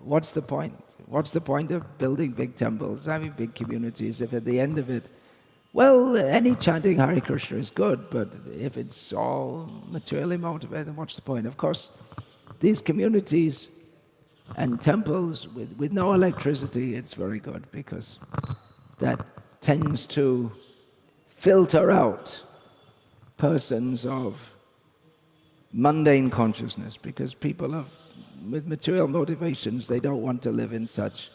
what's the point? What's the point of building big temples, having big communities, if at the end of it, well, any chanting Hare Krishna is good, but if it's all materially motivated, then what's the point? Of course, these communities and temples with no electricity, it's very good, because that tends to filter out persons of mundane consciousness, because people with material motivations, they don't want to live in such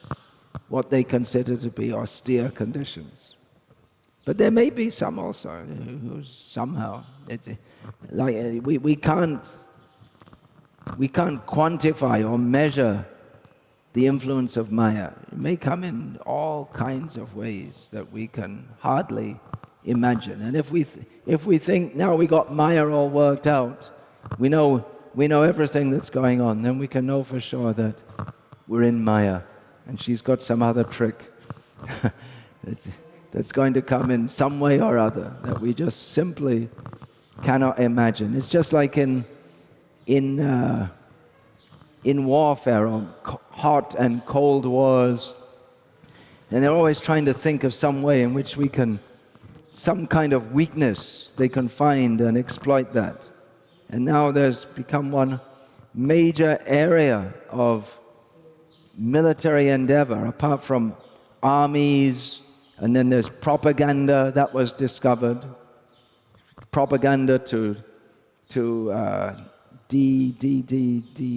what they consider to be austere conditions. But there may be some also who somehow, we can't quantify or measure the influence of Maya. It may come in all kinds of ways that we can hardly imagine. And if we think now we got Maya all worked out, we know everything that's going on, then we can know for sure that we're in Maya and she's got some other trick that's going to come in some way or other that we just simply cannot imagine. It's just like in warfare, or hot and cold wars, and they're always trying to think of some way in which some kind of weakness they can find and exploit that. And now there's become one major area of military endeavor, apart from armies, and then there's propaganda that was discovered. Propaganda to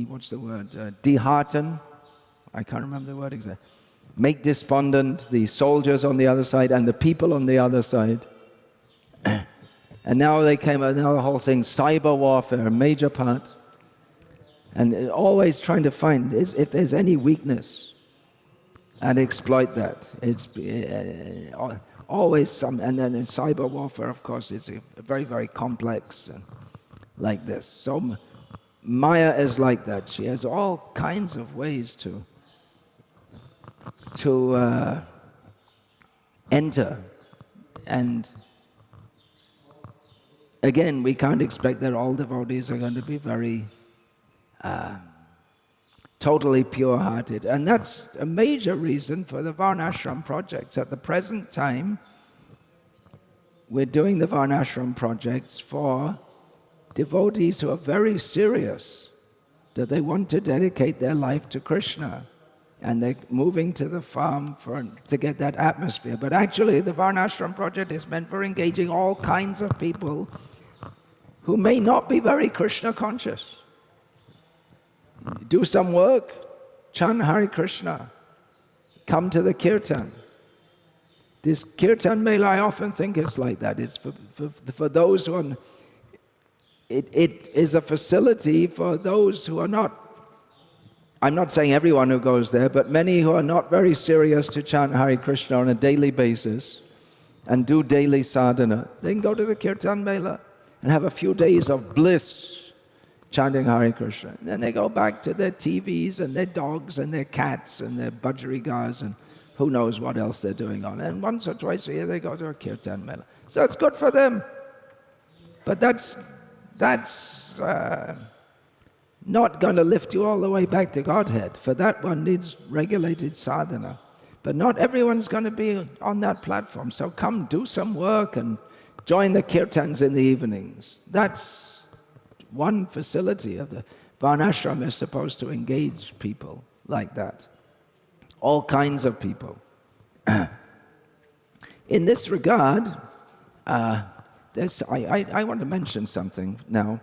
what's the word? Dehearten. I can't remember the word exactly. Make despondent the soldiers on the other side and the people on the other side. And now now the whole thing, cyber warfare, a major part. And always trying to find if there's any weakness and exploit that. It's always some, and then in cyber warfare, of course, it's a very, very complex and like this. So Maya is like that. She has all kinds of ways to enter. And again, we can't expect that all devotees are going to be very totally pure-hearted. And that's a major reason for the Varnashram projects. At the present time, we're doing the Varnashram projects for devotees who are very serious, that they want to dedicate their life to Krishna. And they're moving to the farm to get that atmosphere. But actually, the Varnashram project is meant for engaging all kinds of people who may not be very Krishna conscious. Do some work, chant Hare Krishna, come to the kirtan. This kirtan mela, I often think it's like that. It's for those who are, it is a facility for those who are not, I'm not saying everyone who goes there, but many who are not very serious to chant Hare Krishna on a daily basis and do daily sadhana. They can go to the kirtan mela and have a few days of bliss chanting Hare Krishna. And then they go back to their TVs and their dogs and their cats and their budgerigars and who knows what else they're doing on. And once or twice a year they go to a kirtan mela. So it's good for them. But that's not going to lift you all the way back to Godhead. For that one needs regulated sadhana. But not everyone's going to be on that platform. So come do some work and join the kirtans in the evenings. That's one facility of the Varnashram is supposed to engage people like that. All kinds of people. In this regard, I want to mention something now,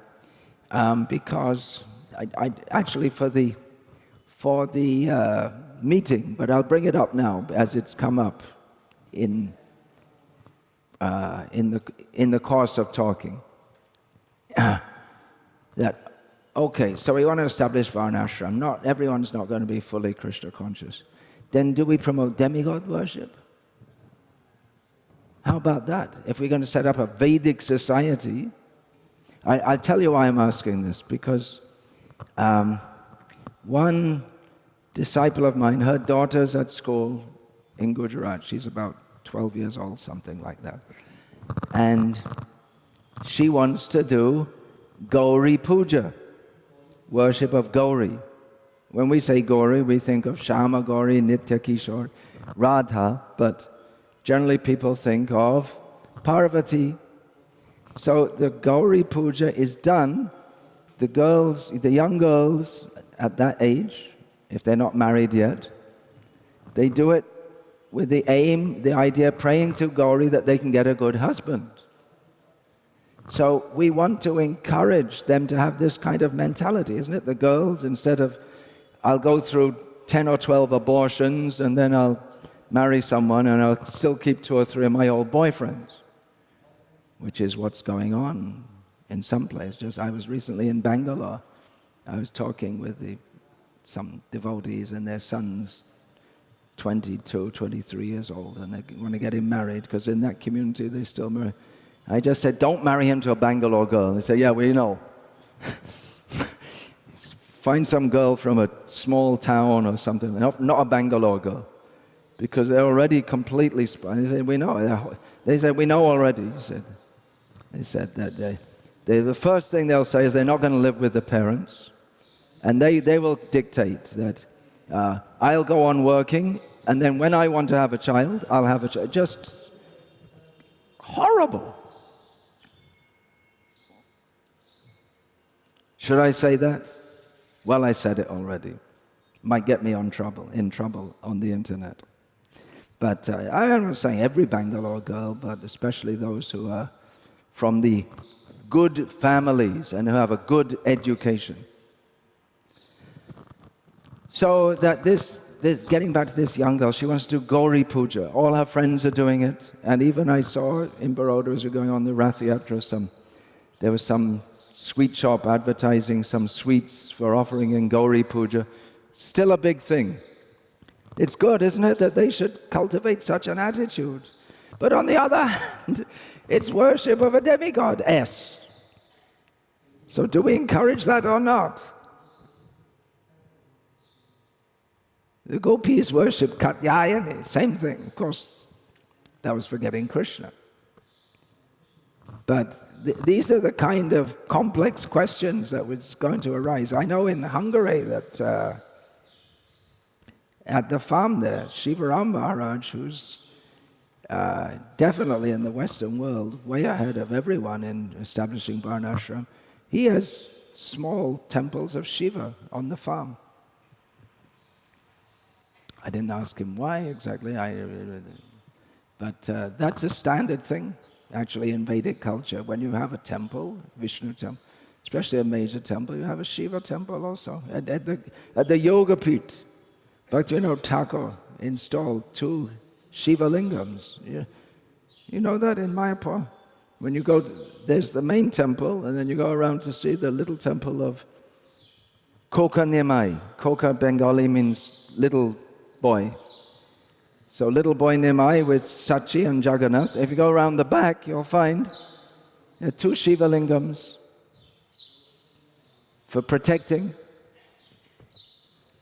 because I actually for the meeting, but I'll bring it up now as it's come up in the course of talking. That, okay, so we want to establish Varnashram. Not everyone's not going to be fully Krishna conscious. Then do we promote demigod worship? How about that? If we're going to set up a Vedic society, I'll tell you why I'm asking this, because one disciple of mine, her daughter's at school in Gujarat. She's about 12 years old, something like that. And she wants to do Gauri Puja, worship of Gauri. When we say Gauri, we think of Shama Gauri, Nitya Kishore, Radha, but generally people think of Parvati. So the Gauri Puja is done. The young girls at that age, if they're not married yet, they do it with the aim, the idea, praying to Gauri that they can get a good husband. So we want to encourage them to have this kind of mentality, isn't it? The girls, instead of, I'll go through 10 or 12 abortions and then I'll marry someone and I'll still keep 2 or 3 of my old boyfriends, which is what's going on in some places. I was recently in Bangalore. I was talking with some devotees and their sons, 22, 23 years old, and they want to get him married because in that community they still marry. I just said, don't marry him to a Bangalore girl. They say, yeah, we know. Find some girl from a small town or something, not a Bangalore girl, because they're already completely spoiled. They said, we know. They said, we know already. They said that the first thing they'll say is they're not going to live with the parents, and they will dictate that I'll go on working, and then when I want to have a child, I'll have a child. Just horrible. Should I say that? Well, I said it already. Might get me in trouble on the internet. But I'm not saying every Bangalore girl, but especially those who are from the good families and who have a good education. So that this getting back to this young girl, she wants to do Gauri Puja. All her friends are doing it. And even I saw in Baroda as we were going on the Rath Yatra, there was some sweet shop advertising some sweets for offering in Gauri Puja. Still a big thing. It's good, isn't it, that they should cultivate such an attitude. But on the other hand, it's worship of a demigod-S. So do we encourage that or not? The gopis worship Katyayani, same thing. Of course, that was forgetting Krishna. But these are the kind of complex questions that was going to arise. I know in Hungary that at the farm there, Shivaram Maharaj, who's definitely in the Western world way ahead of everyone in establishing Varnashram, he has small temples of Shiva on the farm. I didn't ask him why exactly, but that's a standard thing, actually, in Vedic culture. When you have a temple, Vishnu temple, especially a major temple, you have a Shiva temple also. At the Yoga Pit, Bhaktivinoda Thakur installed 2 Shiva lingams. You know that in Mayapur? When you go, there's the main temple, and then you go around to see the little temple of Koka Nimai. Koka Bengali means little boy. So little boy Nimai with Sachi and Jagannath. If you go around the back, you'll find there are 2 Shiva lingams for protecting.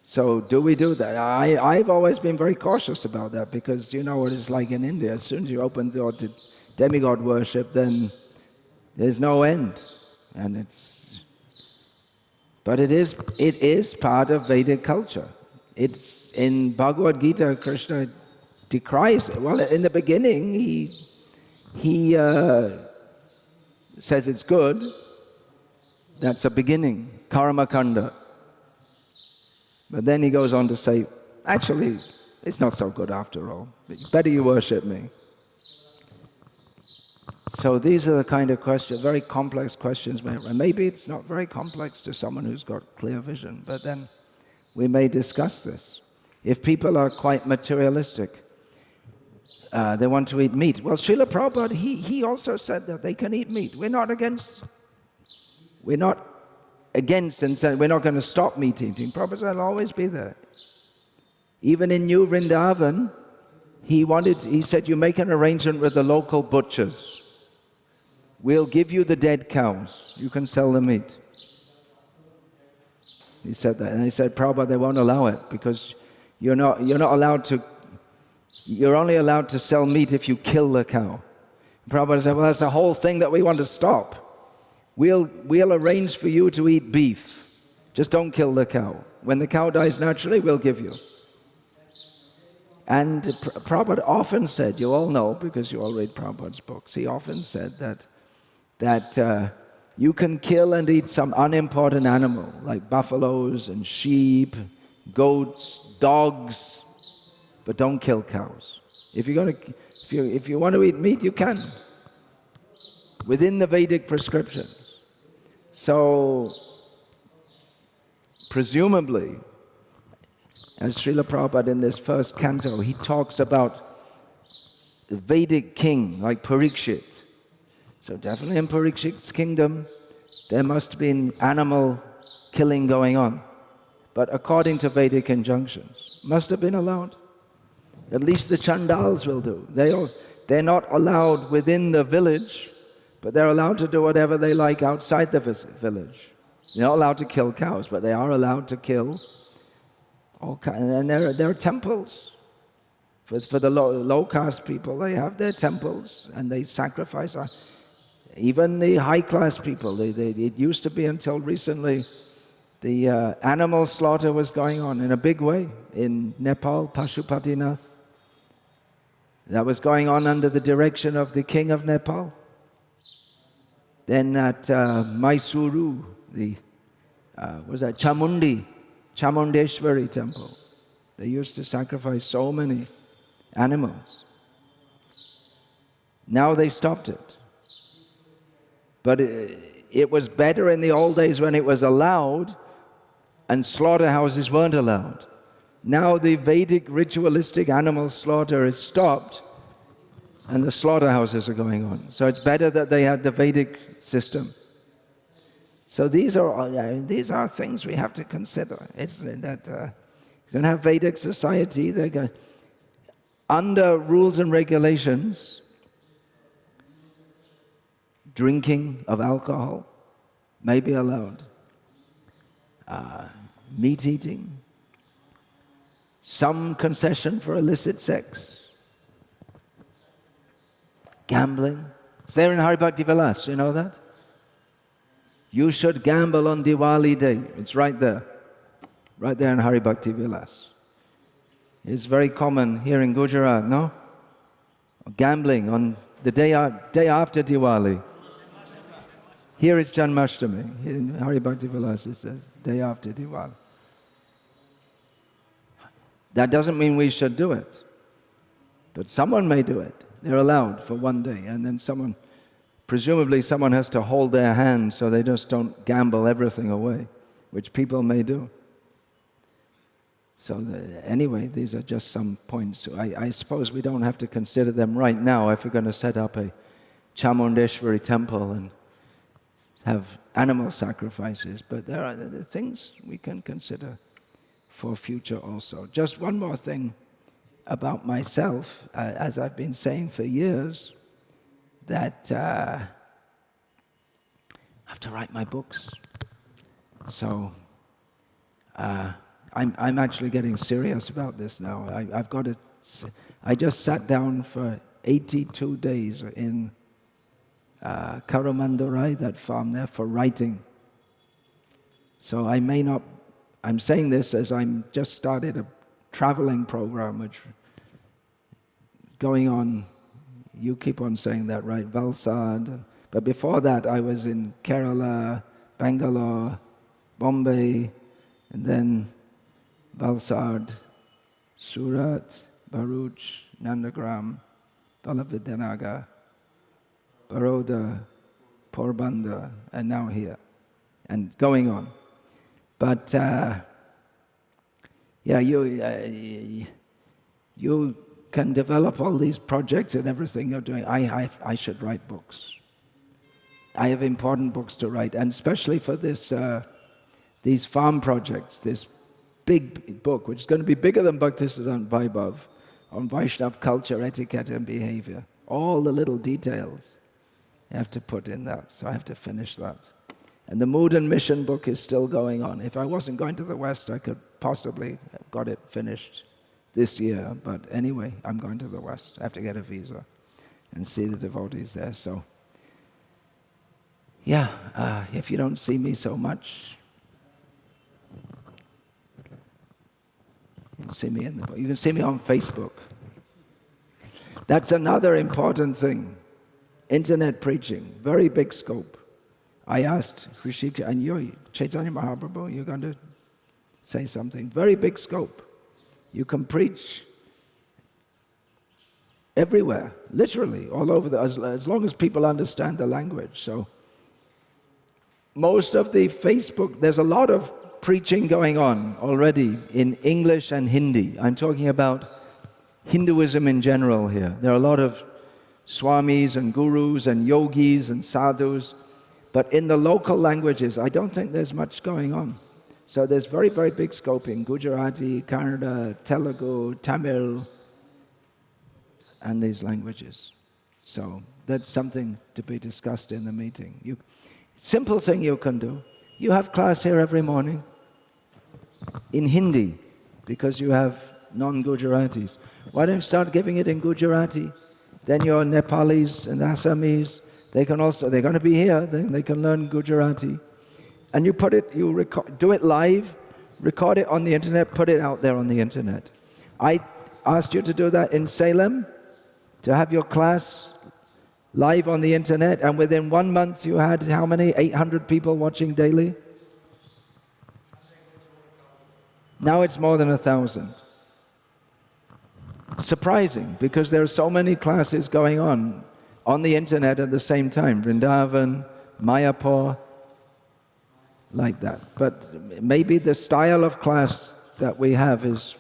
So do we do that? I've always been very cautious about that, because you know what it's like in India. As soon as you open the door to demigod worship, then there's no end. But it is part of Vedic culture. It's in Bhagavad Gita, Krishna decries it. Well, in the beginning, he says it's good. That's a beginning, karma kanda. But then he goes on to say, actually, it's not so good after all. Better you worship me. So these are the kind of questions, very complex questions. Maybe it's not very complex to someone who's got clear vision, but then we may discuss this. If people are quite materialistic, they want to eat meat. Well, Srila Prabhupada, he also said that they can eat meat. We're not against and said we're not going to stop meat eating. Prabhupada said it'll always be there. Even in New Vrindavan, he said, you make an arrangement with the local butchers. We'll give you the dead cows. You can sell the meat. He said that. And he said, Prabhupada, they won't allow it, because you're not allowed to, you're only allowed to sell meat if you kill the cow. Prabhupada said, well, that's the whole thing that we want to stop. We'll arrange for you to eat beef. Just don't kill the cow. When the cow dies naturally, we'll give you. And Prabhupada often said, you all know because you all read Prabhupada's books, he often said that you can kill and eat some unimportant animal, like buffaloes and sheep, goats, dogs, but don't kill cows. If you want to eat meat, you can, within the Vedic prescriptions. So, presumably, as Srila Prabhupada in this first canto, he talks about the Vedic king like Parikshit. So definitely in Parikshit's kingdom, there must have been animal killing going on. But according to Vedic injunctions, must have been allowed. At least the Chandals will do. They're not allowed within the village, but they're allowed to do whatever they like outside the village. They're not allowed to kill cows, but they are allowed to kill all kinds. And there are temples. For the low caste people, they have their temples and they sacrifice. Even the high class people, it used to be until recently, the animal slaughter was going on in a big way in Nepal, Pashupatinath. That was going on under the direction of the king of Nepal. Then at Mysuru, was that Chamundeshwari temple, they used to sacrifice so many animals. Now they stopped it. But it was better in the old days when it was allowed and slaughterhouses weren't allowed. Now the Vedic ritualistic animal slaughter is stopped and the slaughterhouses are going on. So it's better that they had the Vedic system. So these are things we have to consider. It's that you're going to have Vedic society. They're going, under rules and regulations, drinking of alcohol may be allowed. Meat eating, some concession for illicit sex, gambling. It's there in Hari Bhakti Vilas, you know that? You should gamble on Diwali day. It's right there in Hari Bhakti Vilas. is very common here in Gujarat, no? Gambling on the day after Diwali. Here it's Janmashtami. In Hari Bhakti Vilasa it says, day after Diwali. That doesn't mean we should do it. But someone may do it. They're allowed for one day. And then presumably someone has to hold their hand so they just don't gamble everything away, which people may do. So anyway, these are just some points. I suppose we don't have to consider them right now if we're going to set up a Chamundeshwari temple and have animal sacrifices. But there are the things we can consider for future also. Just one more thing about myself, as I've been saying for years, that I have to write my books. So I'm actually getting serious about this now. I just sat down for 82 days in Karamandurai, that farm there, for writing. So I'm saying this as I'm just started a traveling program, which is going on, you keep on saying that, right, Valsad. But before that, I was in Kerala, Bangalore, Bombay, and then Valsad, Surat, Bharuch, Nandagram, Vallabhidanagar, Baroda, Porbandar, and now here, and going on. But you can develop all these projects and everything you're doing. I should write books. I have important books to write, and especially for these farm projects, this big book, which is going to be bigger than Bhaktisiddhanta Vaibhav, on Vaishnav culture, etiquette, and behavior. All the little details you have to put in that, so I have to finish that. And the Mood and Mission book is still going on. If I wasn't going to the West, I could possibly have got it finished this year, but anyway, I'm going to the West. I have to get a visa and see the devotees there, so if you don't see me so much, you can see me in the book. You can see me on Facebook. That's another important thing. Internet preaching, very big scope. I asked Rishika, and you, Chaitanya Mahaprabhu, you're going to say something. Very big scope. You can preach everywhere, literally, all over, as long as people understand the language. So most of the Facebook, there's a lot of preaching going on already in English and Hindi. I'm talking about Hinduism in general here. There are a lot of swamis and gurus and yogis and sadhus, but in the local languages, I don't think there's much going on. So there's very, very big scope in Gujarati, Kannada, Telugu, Tamil, and these languages. So that's something to be discussed in the meeting. Simple thing you can do. You have class here every morning in Hindi, because you have non-Gujaratis. Why don't you start giving it in Gujarati? Then your Nepalis and Assamese, they're going to be here, then they can learn Gujarati. And you do it live, record it on the internet, put it out there on the internet. I asked you to do that in Salem, to have your class live on the internet, and within 1 month you had how many? 800 people watching daily? Now it's more than 1,000. Surprising, because there are so many classes going on the internet at the same time. Vrindavan, Mayapur, like that. But maybe the style of class that we have it's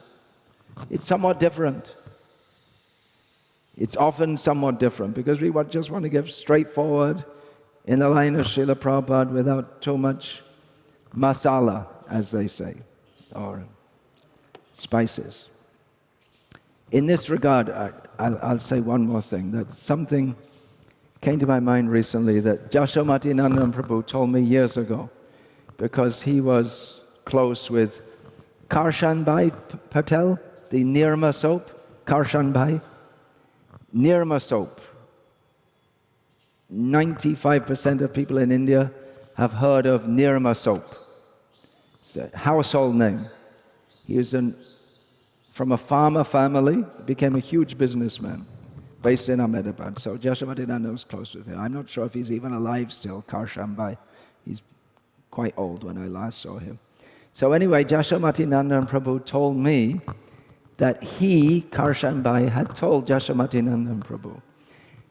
somewhat different. It's often somewhat different, because we just want to give straightforward, in the line of Srila Prabhupada, without too much masala, as they say, or spices. In this regard, I'll say one more thing, that something came to my mind recently that Jashamati Nandan Prabhu told me years ago, because he was close with Karshan Bhai Patel, the Nirma soap, Karshan Bhai. Nirma soap. 95% of people in India have heard of Nirma soap. It's a household name. He was an from a farmer family, became a huge businessman based in Ahmedabad. So Jashomatinanda was close with him. I'm not sure if he's even alive still, Karshambai. He's quite old when I last saw him. So anyway, Jashomatinanda Prabhu told me that he, Karshambai, had told Jashomatinanda Prabhu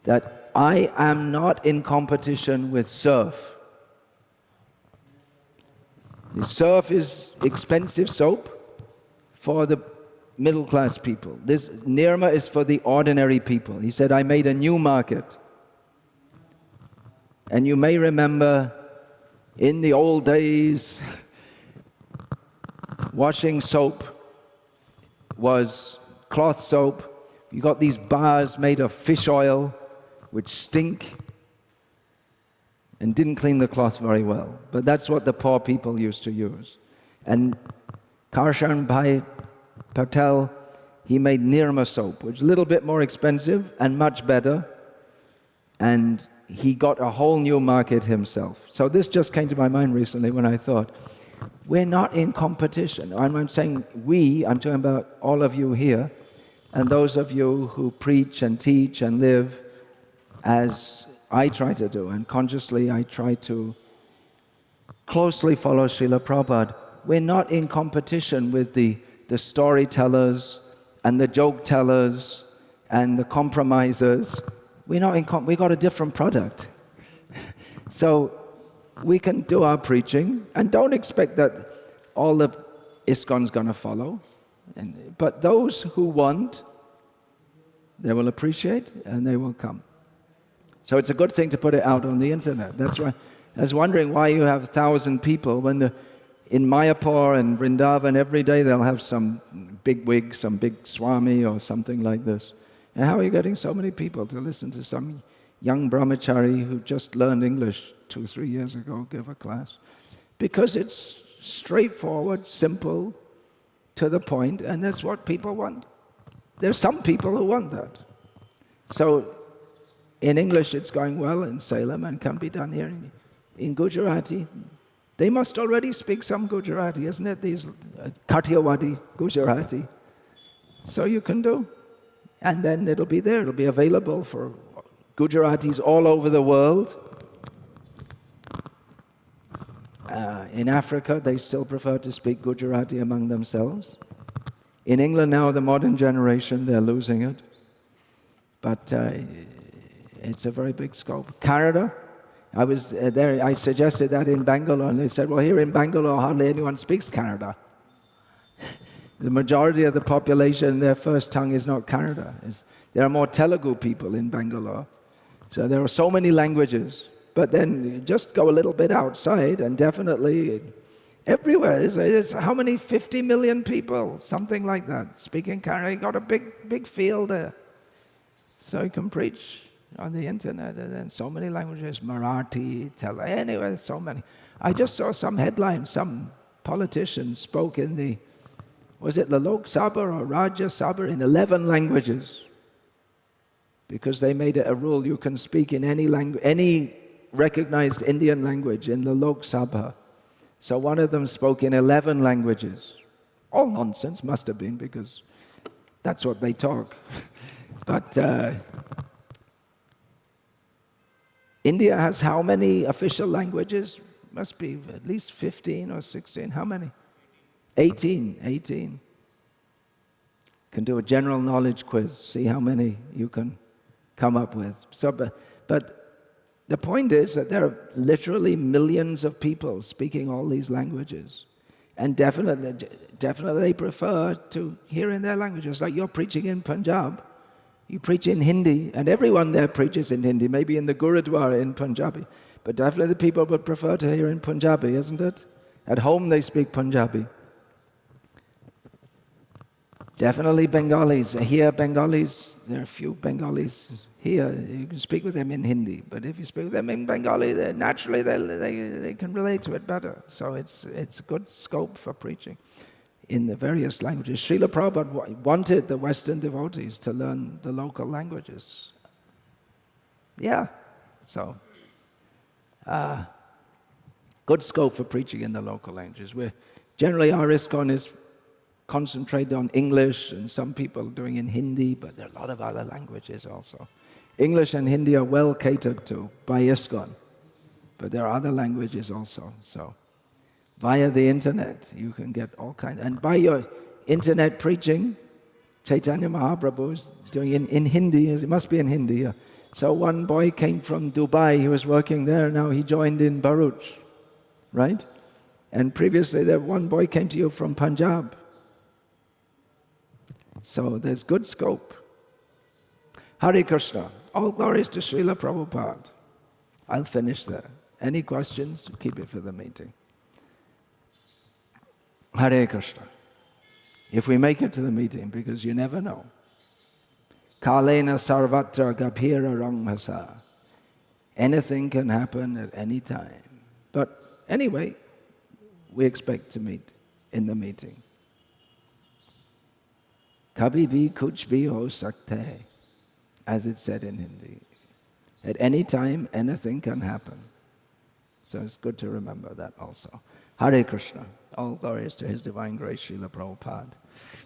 that I am not in competition with surf. The surf is expensive soap for the middle-class people. This Nirma is for the ordinary people. He said, I made a new market. And you may remember in the old days, washing soap was cloth soap. You got these bars made of fish oil, which stink and didn't clean the cloth very well. But that's what the poor people used to use. And Karshan Bhai Patel, he made Nirma soap, which is a little bit more expensive and much better. And he got a whole new market himself. So this just came to my mind recently when I thought, we're not in competition. I'm saying we, I'm talking about all of you here, and those of you who preach and teach and live as I try to do, and consciously I try to closely follow Srila Prabhupada. We're not in competition with the storytellers and the joke tellers and the compromisers. We're not we got a different product. So we can do our preaching and don't expect that all the ISKCON's going to follow. But those who want, they will appreciate and they will come. So it's a good thing to put it out on the internet. That's why I was wondering why you have 1,000 people when in Mayapur and Vrindavan every day they'll have some big wig, some big Swami or something like this. And how are you getting so many people to listen to some young brahmachari who just learned English 2-3 years ago give a class? Because it's straightforward, simple, to the point, and that's what people want. There's some people who want that. So in English it's going well in Salem and can be done here in Gujarati. They must already speak some Gujarati, isn't it? These Kathiawadi Gujarati. So you can do. And then it'll be there. It'll be available for Gujaratis all over the world. In Africa, they still prefer to speak Gujarati among themselves. In England now, the modern generation, they're losing it. But it's a very big scope. Canada, I was there, I suggested that in Bangalore, and they said, well, here in Bangalore, hardly anyone speaks Kannada. The majority of the population, their first tongue is not Kannada. There are more Telugu people in Bangalore. So there are so many languages. But then you just go a little bit outside, and definitely everywhere. There's how many? 50 million people, something like that, speaking Kannada. You got a big field there. So you can preach on the internet, and then so many languages, Marathi, Telugu, anyway, so many. I just saw some headline, some politician spoke in the Lok Sabha or Rajya Sabha in 11 languages. Because they made it a rule you can speak in any recognized Indian language in the Lok Sabha. So one of them spoke in 11 languages. All nonsense, must have been, because that's what they talk. But India has how many official languages? Must be at least 15 or 16. How many? 18. Can do a general knowledge quiz, see how many you can come up with. So, but the point is that there are literally millions of people speaking all these languages. And definitely they prefer to hear in their languages. Like you're preaching in Punjab, you preach in Hindi, and everyone there preaches in Hindi, maybe in the Gurudwara in Punjabi. But definitely the people would prefer to hear in Punjabi, isn't it? At home they speak Punjabi. Definitely Bengalis. Here Bengalis, there are a few Bengalis here. You can speak with them in Hindi, but if you speak with them in Bengali, naturally they can relate to it better. So it's a good scope for preaching in the various languages. Srila Prabhupada wanted the Western devotees to learn the local languages. Yeah, so good scope for preaching in the local languages. Generally our ISKCON is concentrate on English, and some people doing in Hindi, but there are a lot of other languages also. English and Hindi are well catered to by ISKCON, but there are other languages also. So via the internet, you can get all kinds. And by your internet preaching, Chaitanya Mahaprabhu is doing in Hindi, it must be in Hindi. Yeah. So one boy came from Dubai, he was working there, now he joined in Bharuch, right? And previously there one boy came to you from Punjab. So there's good scope. Hare Krishna. All glories to Srila Prabhupada. I'll finish there. Any questions? Keep it for the meeting. Hare Krishna. If we make it to the meeting, because you never know. Kalena sarvatra gabhira ranghasa. Anything can happen at any time. But anyway, we expect to meet in the meeting. Kabhi bhi kuch bhi ho sakta hai, as it said in Hindi. At any time, anything can happen. So it's good to remember that also. Hare Krishna. All glories to His Divine Grace, Srila Prabhupada.